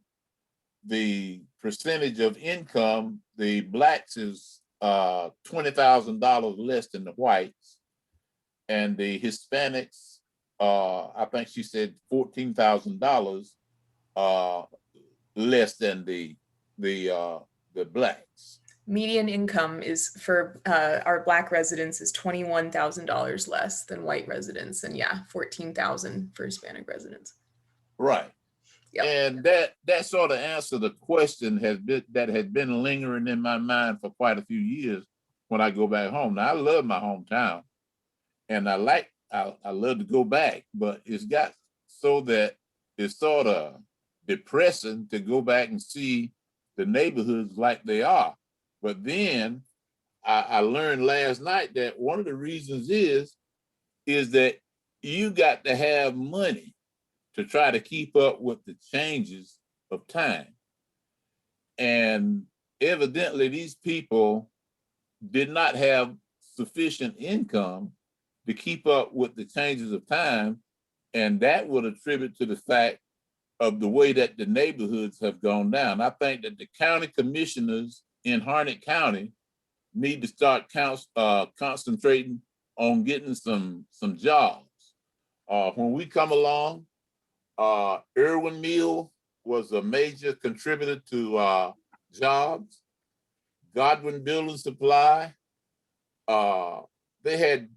the percentage of income, the blacks is $20,000 less than the whites, and the Hispanics, I think she said $14,000 less than the blacks. Median income is for our Black residents is $21,000 less than white residents, and yeah, $14,000 for Hispanic residents. Right. Yep. And that sort of answered the question that had been lingering in my mind for quite a few years when I go back home. Now I love my hometown, and I love to go back, but it's got so that it's sort of depressing to go back and see the neighborhoods like they are. But then I learned last night that one of the reasons is that you got to have money to try to keep up with the changes of time. And evidently these people did not have sufficient income to keep up with the changes of time. And that would attribute to the fact of the way that the neighborhoods have gone down. I think that the county commissioners in Harnett County need to start concentrating on getting some jobs. When we come along, Irwin Mill was a major contributor to jobs. Godwin Building Supply, they had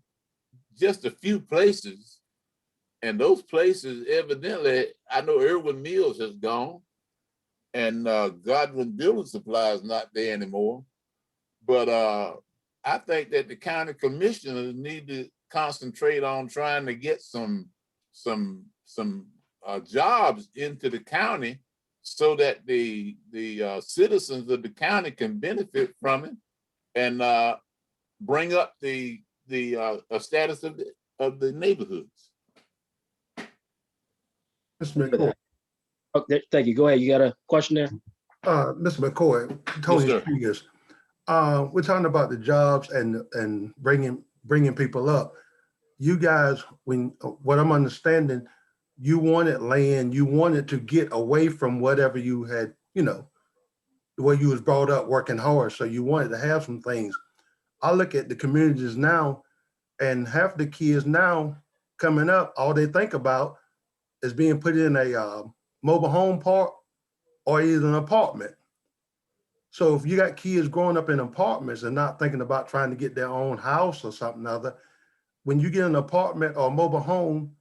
just a few places, and those places evidently, I know Irwin Mills has gone, and Godwin Building Supply is not there anymore. But I think that the county commissioners need to concentrate on trying to get some jobs into the county so that the citizens of the county can benefit from it and bring up the status of the neighborhoods. Mr. McCoy. Okay, thank you. Go ahead. You got a question there? Mr. McCoy, Tony Yes, Spears. We're talking about the jobs and bringing people up. You guys, what I'm understanding, you wanted land, you wanted to get away from whatever you had, the way you was brought up working hard. So you wanted to have some things. I look at the communities now, and half the kids now coming up, all they think about is being put in a mobile home park or either an apartment. So if you got kids growing up in apartments and not thinking about trying to get their own house or something other, when you get an apartment or a mobile home,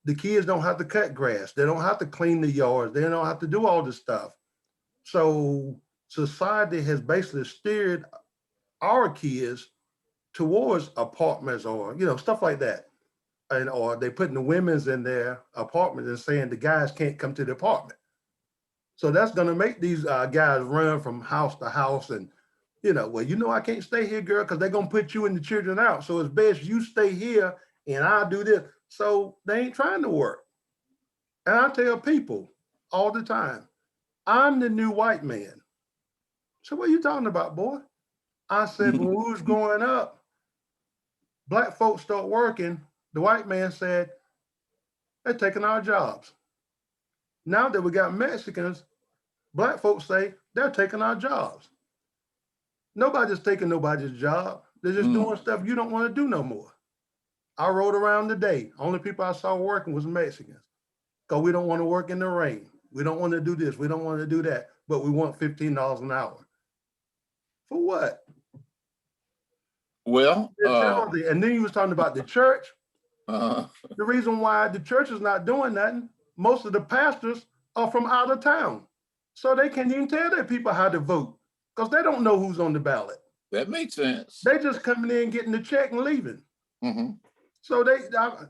the kids don't have to cut grass. They don't have to clean the yards. They don't have to do all this stuff. So society has basically steered our kids towards apartments or, stuff like that. And, or they putting the women's in their apartment and saying the guys can't come to the apartment. So that's going to make these guys run from house to house and, well, I can't stay here, girl, because they're going to put you and the children out. So it's best you stay here and I'll do this. So they ain't trying to work. And I tell people all the time, I'm the new white man. So what are you talking about, boy? I said, when we was growing up, black folks start working. The white man said, they're taking our jobs. Now that we got Mexicans, black folks say they're taking our jobs. Nobody's taking nobody's job. They're just doing stuff you don't want to do no more. I rode around today. Only people I saw working was Mexicans because we don't want to work in the rain. We don't want to do this. We don't want to do that. But we want $15 an hour. For what? Well, and then you was talking about the church. uh, The reason why the church is not doing nothing, most of the pastors are from out of town. So they can't even tell their people how to vote because they don't know who's on the ballot. that makes sense. They just coming in, getting the check and leaving. Mm-hmm. So they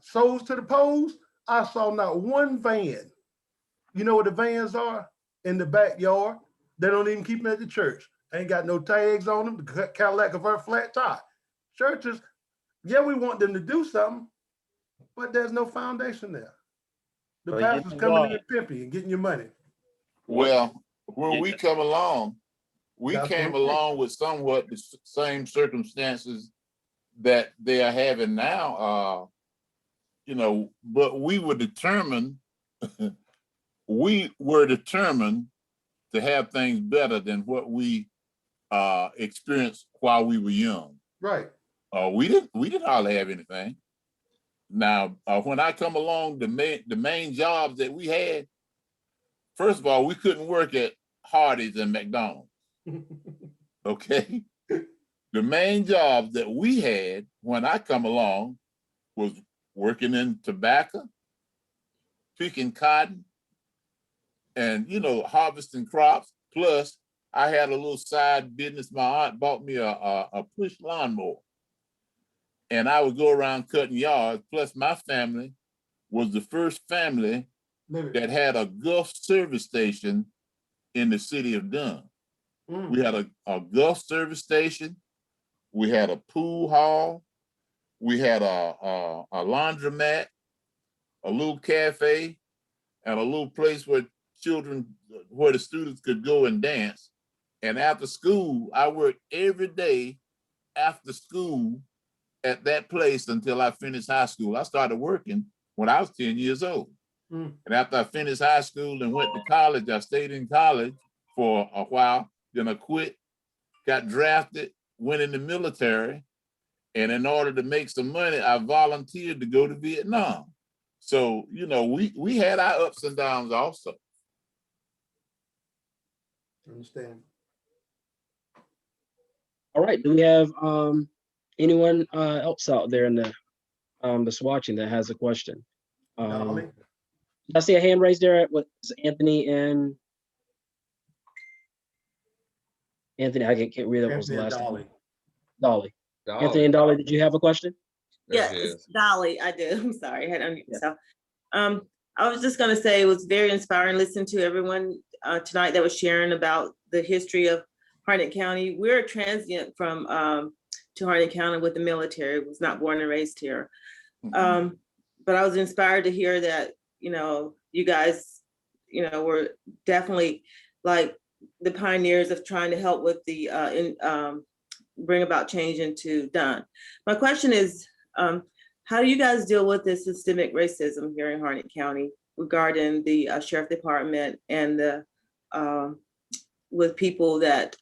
souls to the polls. I saw not one van. You know what the vans are? In the backyard. They don't even keep them at the church. Ain't got no tags on them. The Cadillac convert flat tire. Churches, yeah, we want them to do something, but there's no foundation there. The Well, pastor's coming in and pimping and getting your money. Well, when we come along, we That's came what I'm saying. along with somewhat the same circumstances that they are having now, but we were determined, to have things better than what we experienced while we were young. Right. We didn't hardly have anything. Now, when I come along, the main jobs that we had, first of all, we couldn't work at Hardee's and McDonald's. Okay. The main jobs that we had when I come along was working in tobacco, picking cotton, and harvesting crops. Plus, I had a little side business. My aunt bought me a push lawnmower, and I would go around cutting yards. Plus, my family was the first family that had a Gulf service station in the city of Dunn. We had a Gulf service station. We had a pool hall. We had a laundromat, a little cafe, and a little place where the students could go and dance. And after school, I worked every day after school at that place until I finished high school. I started working when I was 10 years old. And after I finished high school and went to college, I stayed in college for a while, then I quit, got drafted, went in the military. And in order to make some money, I volunteered to go to Vietnam. So, we had our ups and downs also. Understand. All right. Do we have anyone else out there in the that's watching that has a question? Dolly? I see a hand raised there. What is Anthony and Anthony? I can't read what was the last name. Dolly. Anthony and Dolly, did you have a question? Yeah, it's Dolly. I do. I'm sorry. I had to unmute myself. I was just going to say it was very inspiring listening to everyone tonight that was sharing about the history of Harnett County. We're a transient from to Harnett County with the military. Was not born and raised here. But I was inspired to hear that, you guys, were definitely like the pioneers of trying to help with the bring about change into Dunn. My question is, how do you guys deal with this systemic racism here in Harnett County regarding the sheriff department and the with people that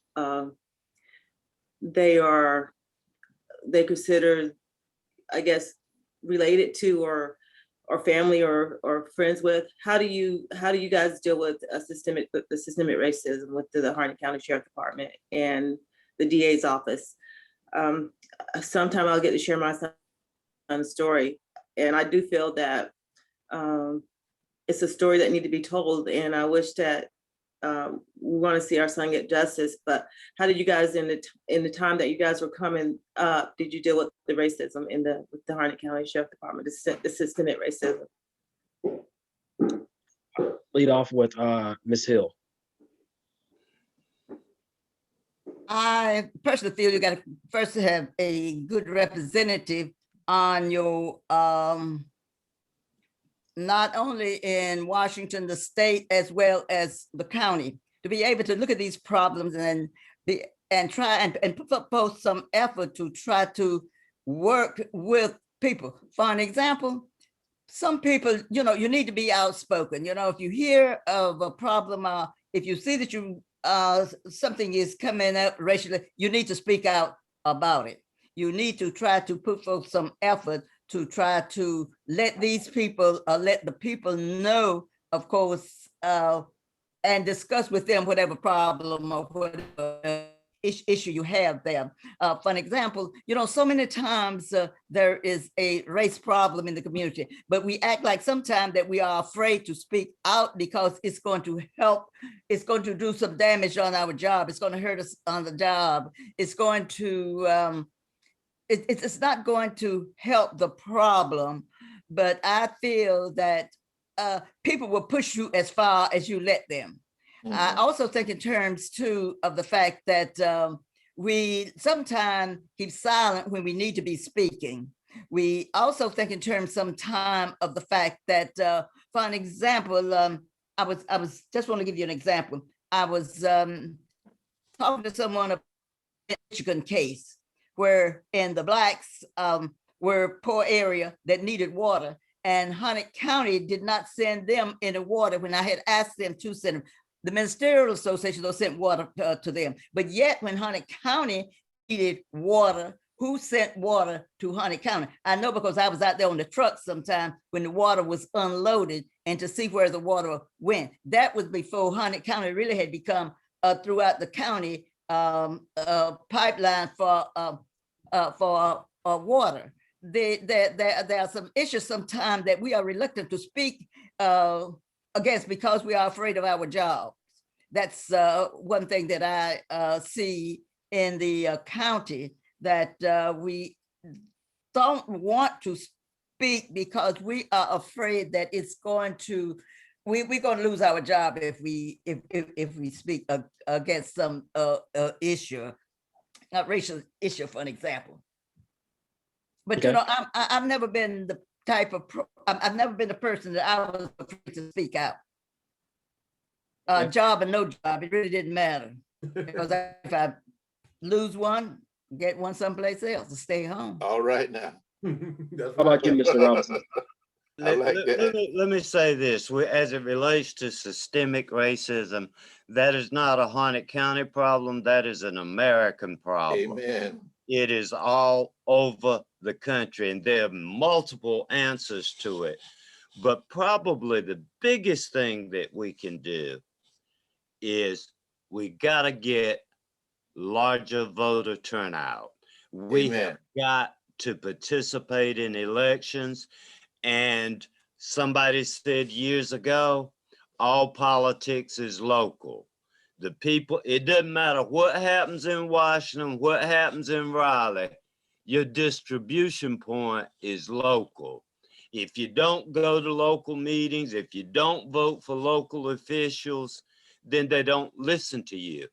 they consider, I guess, related to or or family or friends with. How do you guys deal with the systemic racism with the Harnett County Sheriff Department and the DA's office? Sometime I'll get to share my son's story, and I do feel that it's a story that needs to be told, and I wish that we want to see our son get justice. But how did you guys, in the time that you guys were coming up, did you deal with the racism with the Harnett County Sheriff Department, the systemic racism? Lead off with Ms. Hill. I personally feel you got to first have a good representative on your not only in Washington, the state, as well as the county, to be able to look at these problems and try and put forth some effort to try to work with people. For an example, some people, you need to be outspoken. If you hear of a problem, if you see that something is coming up racially, you need to speak out about it. You need to try to put forth some effort to try to let these people, let the people know, of course, and discuss with them whatever problem or whatever issue you have there. For an example, so many times there is a race problem in the community, but we act like sometimes that we are afraid to speak out because it's going to help, it's going to do some damage on our job, it's going to hurt us on the job, it's going to, it's not going to help the problem. But I feel that people will push you as far as you let them. Mm-hmm. I also think in terms too of the fact that we sometimes keep silent when we need to be speaking. We also think in terms sometime of the fact that, for an example, I was just want to give you an example. I was talking to someone about a Michigan case where in the Blacks were poor area that needed water, and Harnett County did not send them any water when I had asked them to send them. The Ministerial Association sent water to them, but yet when Harnett County needed water, who sent water to Harnett County? I know because I was out there on the truck sometime when the water was unloaded and to see where the water went. That was before Harnett County really had become throughout the county pipeline for water. There are some issues sometimes that we are reluctant to speak against because we are afraid of our jobs. That's one thing that I see in the county, that we don't want to speak because we are afraid that it's going to, we're going to lose our job if we speak against some issue, not racial issue, for an example. But okay. I've never been the type of I've never been the person that I was afraid to speak out. Job or no job, it really didn't matter, because if I lose one, get one someplace else to stay home. All right now. How about you, Mr. Robinson? Let me say this, as it relates to systemic racism, that is not a Harnett County problem, that is an American problem. Amen. It is all over the country, and there are multiple answers to it. But probably the biggest thing that we can do is we gotta get larger voter turnout. We Amen. have got to participate in elections. And somebody said years ago, all politics is local. The people, it doesn't matter what happens in Washington, what happens in Raleigh, your distribution point is local. If you don't go to local meetings, if you don't vote for local officials, then they don't listen to you.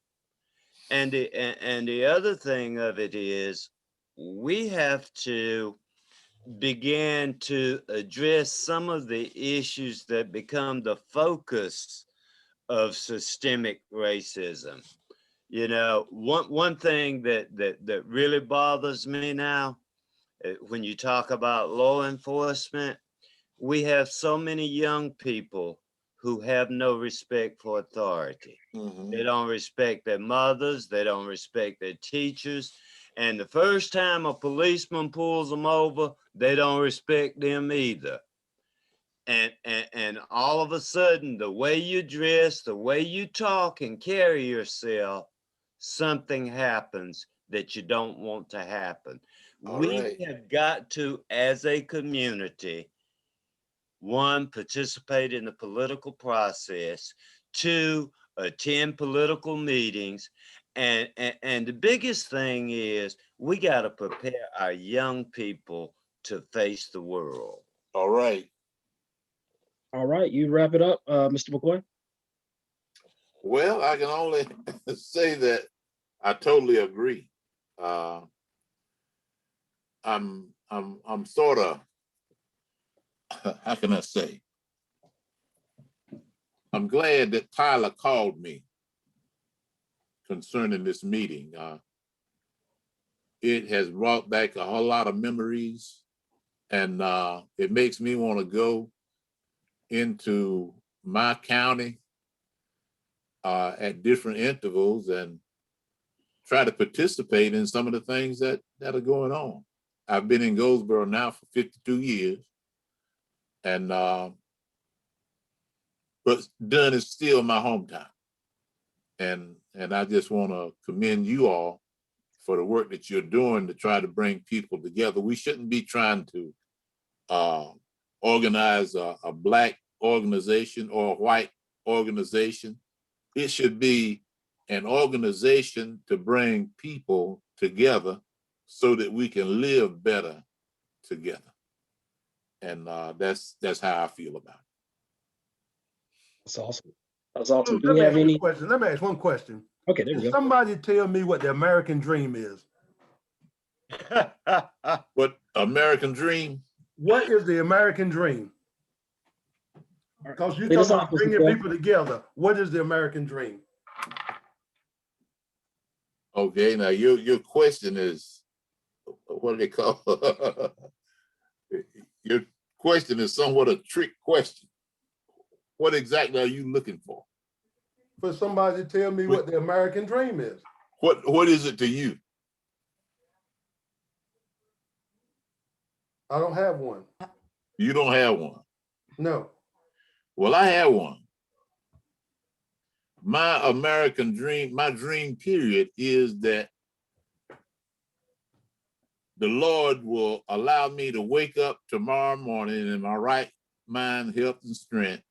And the other thing of it is, we have to begin to address some of the issues that become the focus of systemic racism. One thing that really bothers me now, when you talk about law enforcement, we have so many young people who have no respect for authority. Mm-hmm. They don't respect their mothers, they don't respect their teachers. And the first time a policeman pulls them over, they don't respect them either. and all of a sudden, the way you dress, the way you talk and carry yourself, something happens that you don't want to happen. All We right. have got to, as a community, one, participate in the political process, two, attend political meetings, and the biggest thing is we got to prepare our young people to face the world. All right. All right, you wrap it up, Mr. McCoy. Well, I can only say that I totally agree. I'm sort of, how can I say? I'm glad that Tyler called me concerning this meeting. It has brought back a whole lot of memories, and it makes me want to go into my county at different intervals and try to participate in some of the things that are going on. I've been in Goldsboro now for 52 years, and but Dunn is still my hometown. And I just want to commend you all for the work that you're doing to try to bring people together. We shouldn't be trying to organize a Black organization or a white organization. It should be an organization to bring people together so that we can live better together. And that's how I feel about it. That's awesome. That's awesome. Do Let we me have ask you a any? question. Let me ask one question. Okay, there we Can go. somebody tell me what the American dream is? What American dream? What is the American dream? Because you're Lead us talking off, about Mr. bringing McCoy. people together. What is the American dream? Okay, now your question is, what do they call? Your question is somewhat a trick question. What exactly are you looking for? For somebody to tell me what the American dream is. What is it to you? I don't have one. You don't have one. No. Well, I have one. My American dream, my dream period is that the Lord will allow me to wake up tomorrow morning in my right mind, health, and strength,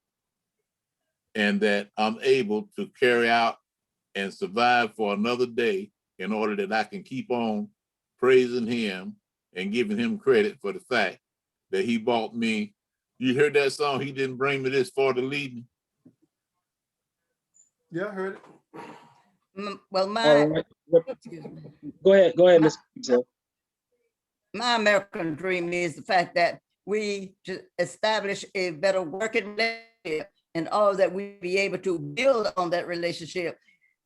and that I'm able to carry out and survive for another day in order that I can keep on praising him and giving him credit for the fact that he bought me. You heard that song, He Didn't Bring Me This Far to Leave Me? Yeah, I heard it. Well, All right. Go ahead, Ms. Giselle. My American dream is the fact that we should establish a better working relationship, and all that we be able to build on that relationship.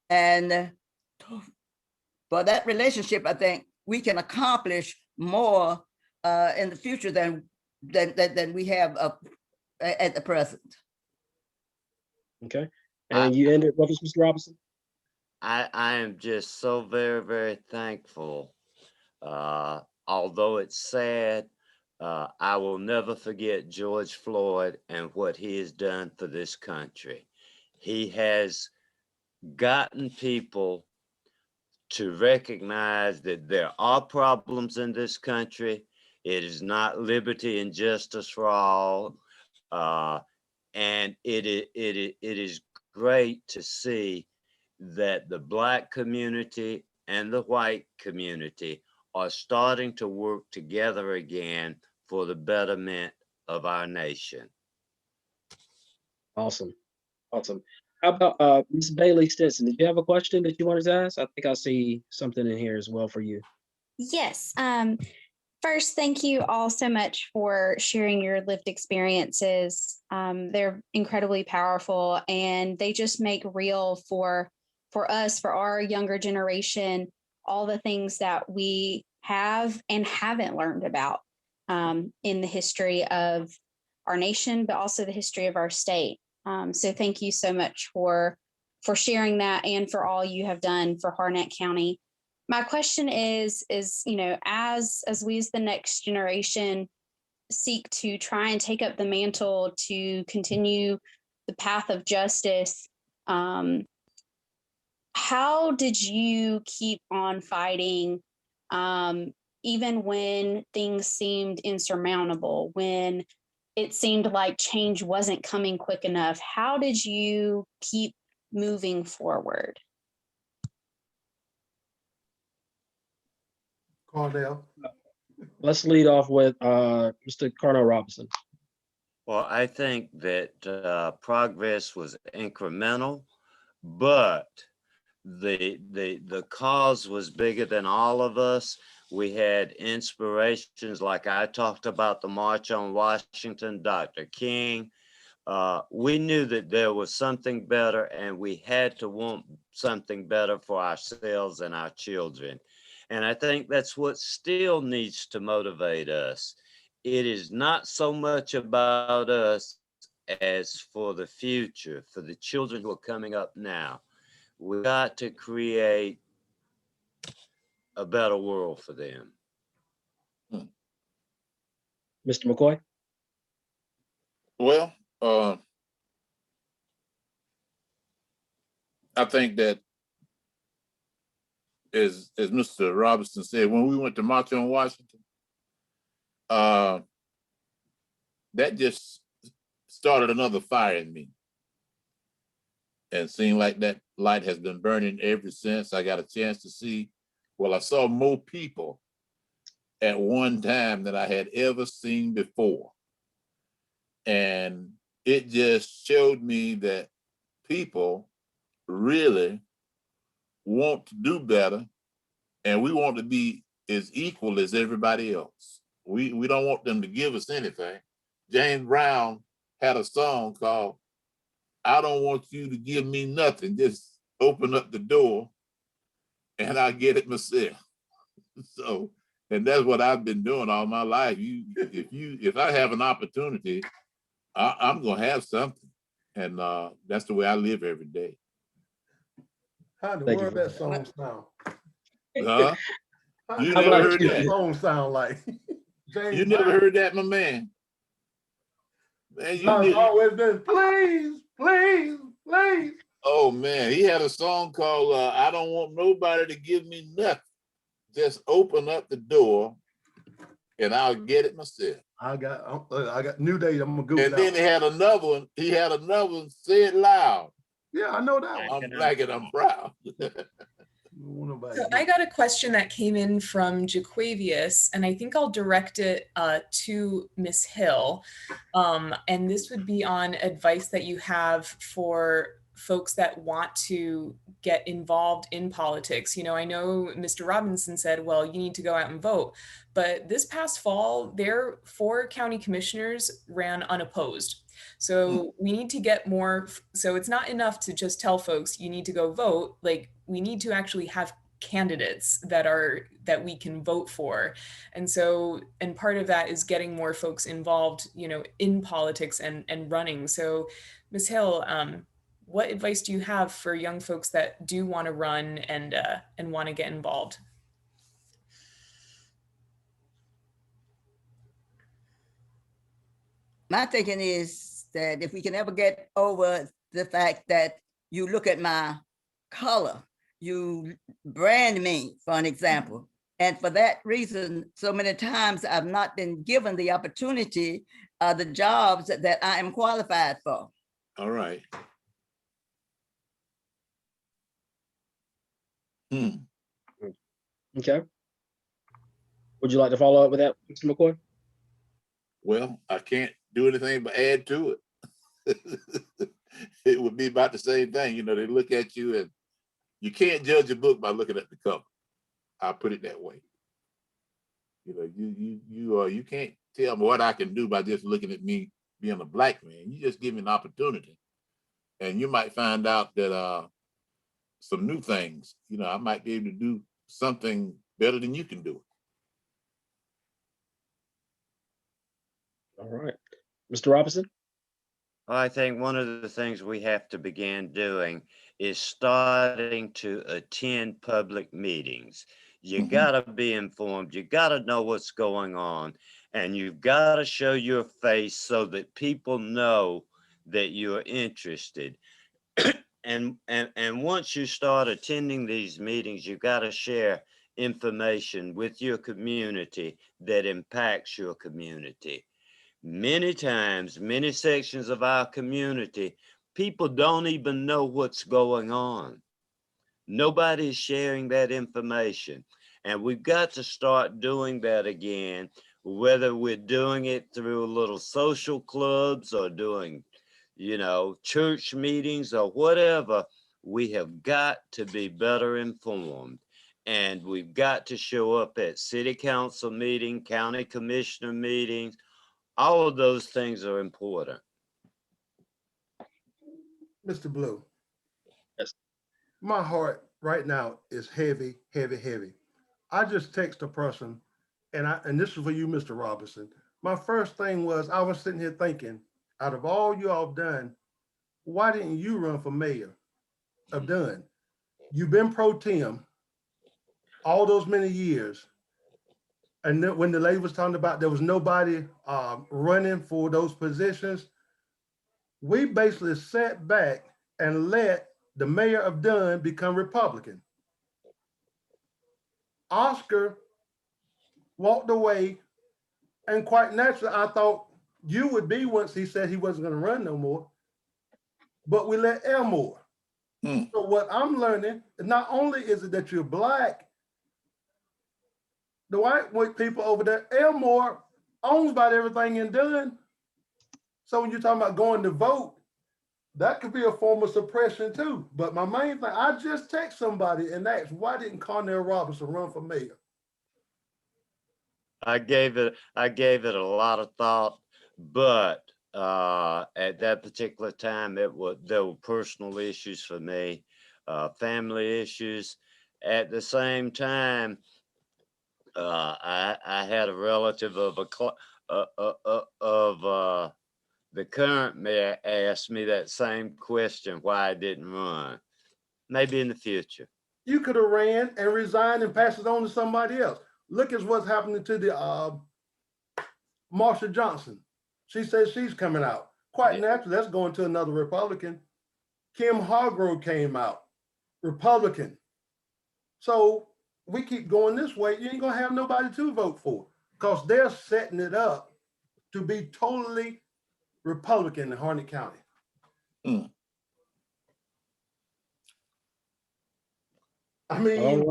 And for that relationship, I think we can accomplish more in the future than we have at the present. Okay. And you ended with us, Mr. Robinson? I am just so very, very thankful. Although it's sad, I will never forget George Floyd and what he has done for this country. He has gotten people to recognize that there are problems in this country. It is not liberty and justice for all. And it is great to see that the Black community and the white community are starting to work together again for the betterment of our nation. Awesome. Awesome. How about Ms. Bailey Stinson? Did you have a question that you wanted to ask? I think I see something in here as well for you. Yes. First, thank you all so much for sharing your lived experiences. They're incredibly powerful, and they just make real for us, for our younger generation, all the things that we have and haven't learned about in the history of our nation, but also the history of our state. So thank you so much for sharing that and for all you have done for Harnett County. My question is, you know, as we as the next generation seek to try and take up the mantle to continue the path of justice, how did you keep on fighting, even when things seemed insurmountable, when it seemed like change wasn't coming quick enough? How did you keep moving forward? Cardell. Let's lead off with Mr. Colonel Robinson. Well, I think that progress was incremental, but the cause was bigger than all of us. We had inspirations, like I talked about the March on Washington, Dr. King. We knew that there was something better, and we had to want something better for ourselves and our children. And I think that's what still needs to motivate us. It is not so much about us as for the future, for the children who are coming up now. We got to create a better world for them. Mr. McCoy? Well, I think that as Mr. Robinson said, when we went to March on Washington, that just started another fire in me. And seemed like that light has been burning ever since. I got a chance to see, well, I saw more people at one time than I had ever seen before. And it just showed me that people really want to do better, and we want to be as equal as everybody else. We don't want them to give us anything. James Brown had a song called "I Don't Want You to Give Me Nothing. Just open up the door and I'll get it myself." So, and that's what I've been doing all my life. If I have an opportunity, I'm gonna have something, and that's the way I live every day. How in the Thank you world for that song sound? Huh? You How never about heard you? That that? song sound like James You never Brown. heard that, my man? Man, you No, it's need. always been please, please, please. Oh man, he had a song called "I Don't Want Nobody to Give Me Nothing. Just open up the door, and I'll get it myself." I got new day. I'm gonna Google And that. then he had another one. He had another one. Say it loud. Yeah, I know that one. I'm black and I'm proud. Don't want nobody So to I got a question that came in from Jaquavius, and I think I'll direct it to Ms. Hill. And this would be on advice that you have for folks that want to get involved in politics. You know, I know Mr. Robinson said, well, you need to go out and vote. But this past fall, their 4 county commissioners ran unopposed. So we need to get more. So it's not enough to just tell folks you need to go vote. Like, we need to actually have candidates that we can vote for. And so, and part of that is getting more folks involved, you know, in politics and running. So Ms. Hill, what advice do you have for young folks that do want to run and want to get involved? My thinking is that if we can ever get over the fact that you look at my color, you brand me, for an example. And for that reason, so many times I've not been given the opportunity, the jobs that I am qualified for. All right. Okay. Would you like to follow up with that, Mr. McCoy? Well, I can't do anything but add to it. It would be about the same thing. You know, they look at you, and you can't judge a book by looking at the cover. I'll put it that way. You know, you can't tell me what I can do by just looking at me being a black man. You just give me an opportunity, and you might find out that some new things. You know, I might be able to do something better than you can do. All right. Mr. Robinson? I think one of the things we have to begin doing is starting to attend public meetings. You gotta be informed. You gotta know what's going on. And you've got to show your face so that people know that you're interested. And once you start attending these meetings, you've got to share information with your community that impacts your community. Many times, many sections of our community, people don't even know what's going on. Nobody's sharing that information. And we've got to start doing that again, whether we're doing it through little social clubs or doing, church meetings or whatever. We have got to be better informed. And we've got to show up at city council meeting, county commissioner meetings. All of those things are important. Mr. Blue. Yes. My heart right now is heavy, heavy, heavy. I just text a person, and this is for you, Mr. Robinson. My first thing was, I was sitting here thinking, out of all you all done, why didn't you run for mayor of Dunn? You've been pro tem all those many years. And then when the lady was talking about there was nobody running for those positions, we basically sat back and let the mayor of Dunn become Republican. Oscar walked away, and quite naturally, I thought you would be once he said he wasn't going to run no more. But we let Elmore. So what I'm learning, not only is it that you're Black, the white people over there, Elmore owns about everything in Dunn. So when you're talking about going to vote, that could be a form of suppression too. But my main thing, I just text somebody and asked, why didn't Cornell Robinson run for mayor? I gave it a lot of thought, but at that particular time, there were personal issues for me, family issues. At the same time, I had a relative of the current mayor asked me that same question, why I didn't run. Maybe in the future. You could have ran and resigned and passed it on to somebody else. Look at what's happening to the Marsha Johnson. She says she's coming out. Quite naturally, that's going to another Republican. Kim Hargrove came out, Republican. So we keep going this way, you ain't gonna have nobody to vote for because they're setting it up to be totally Republican in Harnett County. I mean,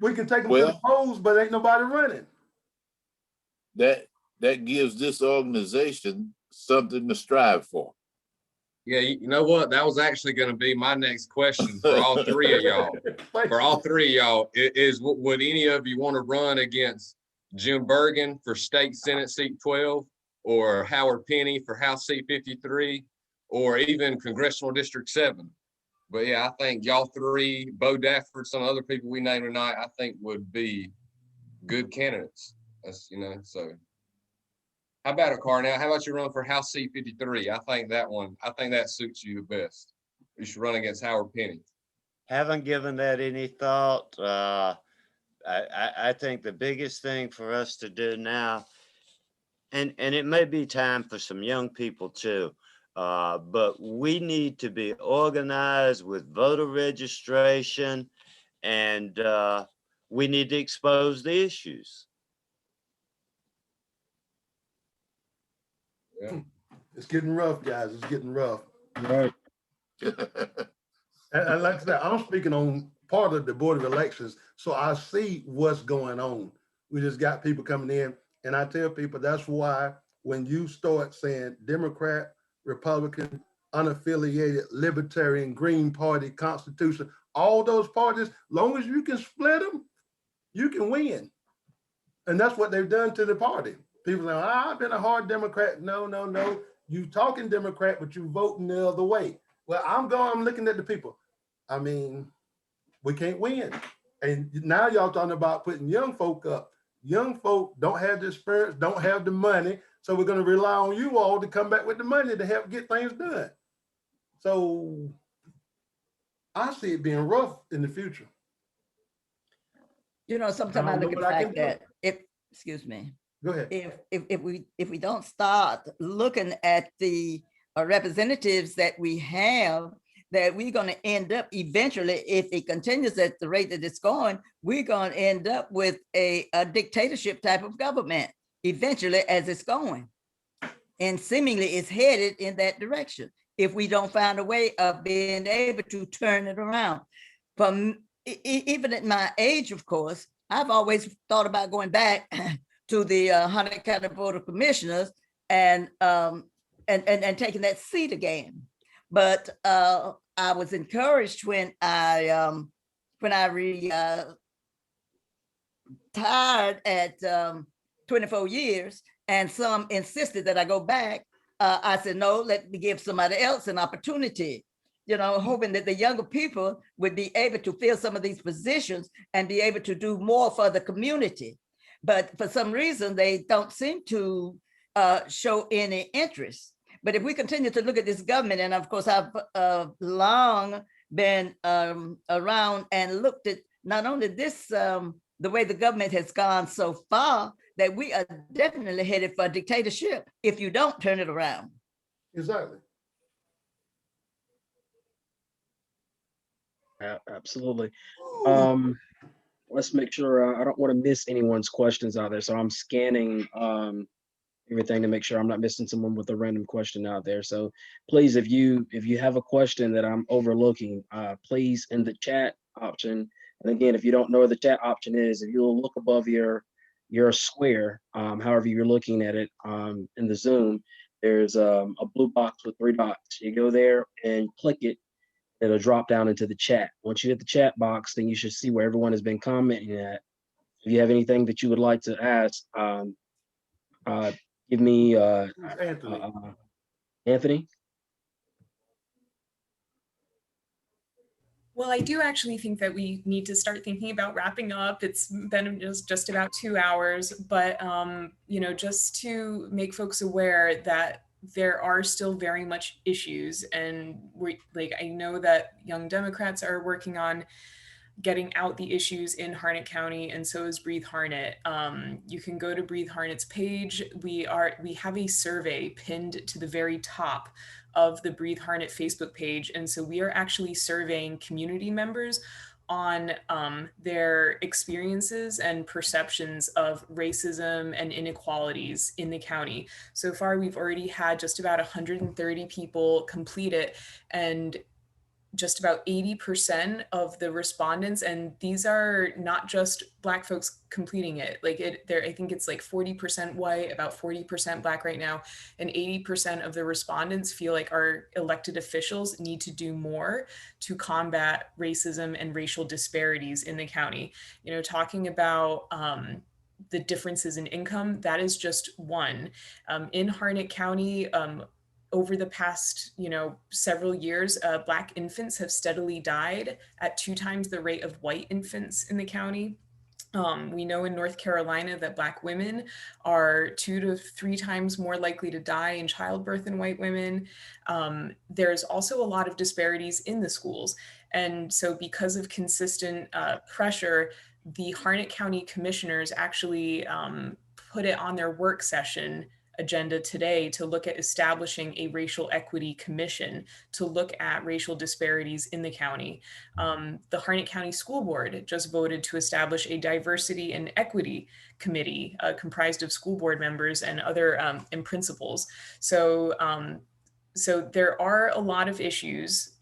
we can take them to the polls, but ain't nobody running. That gives this organization something to strive for. Yeah, you know what? That was actually going to be my next question for all three of y'all. For all three of y'all, is would any of you want to run against Jim Bergen for State Senate Seat 12, or Howard Penny for House Seat 53, or even Congressional District 7? But yeah, I think y'all three, Bo Dafford, some other people we named tonight, I think would be good candidates. That's, so. How about it, Cornell? How about you run for House Seat 53? I think that suits you the best. You should run against Howard Penny. Haven't given that any thought. I think the biggest thing for us to do now, and it may be time for some young people too, but we need to be organized with voter registration, and we need to expose the issues. Yeah. It's getting rough, guys. It's getting rough. Right. And like I said, I'm speaking on part of the Board of Elections, so I see what's going on. We just got people coming in, and I tell people that's why when you start saying Democrat, Republican, unaffiliated, Libertarian, Green Party, Constitution, all those parties, long as you can split them, you can win. And that's what they've done to the party. People say, I've been a hard Democrat. No. You talking Democrat, but you voting the other way. Well, I'm looking at the people. I mean, we can't win. And now y'all talking about putting young folk up. Young folk don't have the experience, don't have the money. So we're going to rely on you all to come back with the money to help get things done. So I see it being rough in the future. Sometimes I look at the fact that excuse me. Go ahead. if we don't start looking at the representatives that we have, that we're going to end up eventually, if it continues at the rate that it's going, we're going to end up with a dictatorship type of government eventually as it's going. And seemingly it's headed in that direction if we don't find a way of being able to turn it around. From even at my age, of course, I've always thought about going back to the Harnett County Board of Commissioners and taking that seat again. But I was encouraged when I retired at 24 years, and some insisted that I go back. I said, no, let me give somebody else an opportunity, you know, hoping that the younger people would be able to fill some of these positions and be able to do more for the community. But for some reason, they don't seem to show any interest. But if we continue to look at this government, and of course, I've long been around and looked at not only this, the way the government has gone so far, that we are definitely headed for a dictatorship if you don't turn it around. Exactly. Absolutely. Let's make sure I don't want to miss anyone's questions out there. So I'm scanning everything to make sure I'm not missing someone with a random question out there. So please, if you have a question that I'm overlooking, please in the chat option. And again, if you don't know where the chat option is, if you'll look above your square, however you're looking at it in the Zoom, there's a blue box with 3 dots. You go there and click it. It'll drop down into the chat. Once you hit the chat box, then you should see where everyone has been commenting at. If you have anything that you would like to ask, give me Anthony. Well, I do actually think that we need to start thinking about wrapping up. It's been just about 2 hours, but you know, just to make folks aware that there are still very much issues, and I know that Young Democrats are working on getting out the issues in Harnett County, and so is Breathe Harnett. You can go to Breathe Harnett's page. We have a survey pinned to the very top of the Breathe Harnett Facebook page, and so we are actually surveying community members on their experiences and perceptions of racism and inequalities in the county. So far, we've already had just about 130 people complete it, and just about 80% of the respondents, and these are not just Black folks completing it, I think it's like 40% white, about 40% Black right now, and 80% of the respondents feel like our elected officials need to do more to combat racism and racial disparities in the county. You know, talking about the differences in income, that is just one. In Harnett County, over the past, several years, Black infants have steadily died at 2 times the rate of white infants in the county. We know in North Carolina that Black women are 2 to 3 times more likely to die in childbirth than white women. There's also a lot of disparities in the schools. And so because of consistent pressure, the Harnett County commissioners actually put it on their work session agenda today to look at establishing a racial equity commission to look at racial disparities in the county. The Harnett County School Board just voted to establish a diversity and equity committee comprised of school board members and other and principals. So there are a lot of issues,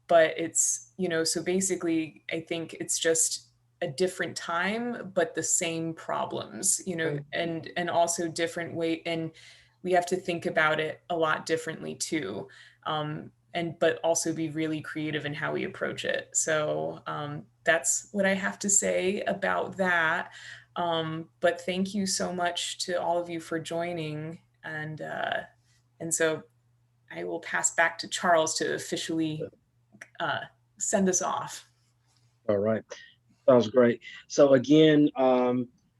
but it's, so basically I think it's just a different time, but the same problems, and also different way. And we have to think about it a lot differently too. But also be really creative in how we approach it. So that's what I have to say about that. But thank you so much to all of you for joining. And so I will pass back to Charles to officially send us off. All right. Sounds great. So again,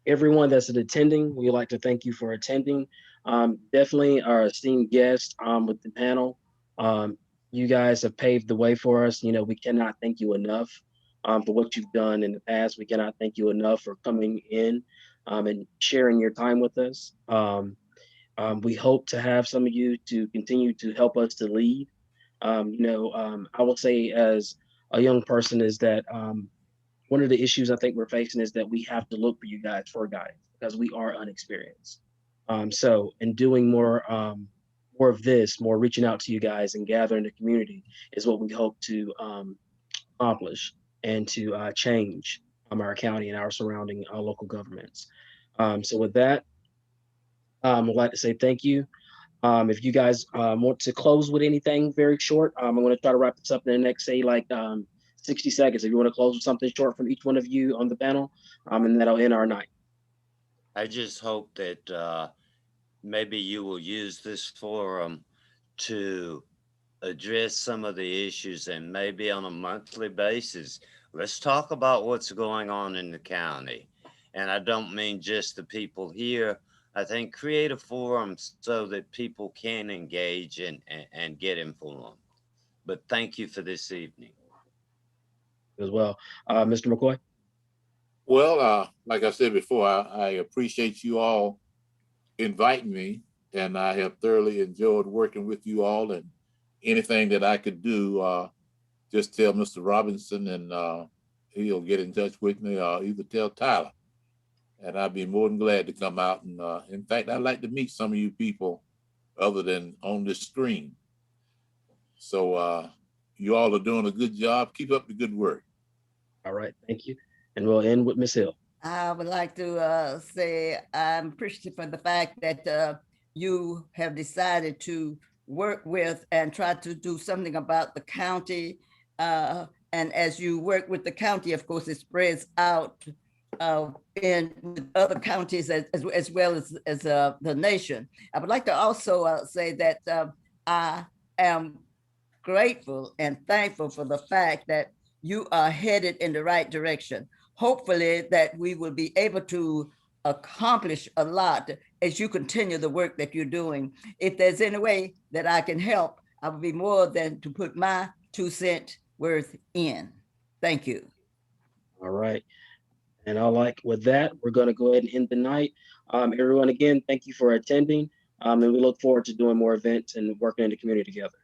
everyone that's attending, we'd like to thank you for attending. Definitely our esteemed guest with the panel. You guys have paved the way for us. We cannot thank you enough for what you've done in the past. We cannot thank you enough for coming in and sharing your time with us. We hope to have some of you to continue to help us to lead. I will say as a young person is that one of the issues I think we're facing is that we have to look for you guys for guidance because we are unexperienced. So in doing more of this, more reaching out to you guys and gathering the community is what we hope to accomplish and to change our county and our surrounding local governments. So with that, I'd like to say thank you. If you guys want to close with anything very short, I'm going to try to wrap this up in the next, say, like 60 seconds. If you want to close with something short from each one of you on the panel, and that'll end our night. I just hope that maybe you will use this forum to address some of the issues, and maybe on a monthly basis, let's talk about what's going on in the county. And I don't mean just the people here. I think create a forum so that people can engage and get informed. But thank you for this evening. As well. Mr. McCoy? Well, like I said before, I appreciate you all inviting me, and I have thoroughly enjoyed working with you all. And anything that I could do, just tell Mr. Robinson, and he'll get in touch with me, or either tell Tyler. And I'd be more than glad to come out. And in fact, I'd like to meet some of you people other than on this screen. So you all are doing a good job. Keep up the good work. All right, thank you. And we'll end with Ms. Hill. I would like to say I'm appreciative for the fact that you have decided to work with and try to do something about the county. And as you work with the county, of course, it spreads out in with other counties as well as the nation. I would like to also say that I am grateful and thankful for the fact that you are headed in the right direction. Hopefully that we will be able to accomplish a lot as you continue the work that you're doing. If there's any way that I can help, I would be more than to put my 2 cents worth in. Thank you. All right. And with that, we're going to go ahead and end the night. Everyone, again, thank you for attending. And we look forward to doing more events and working in the community together.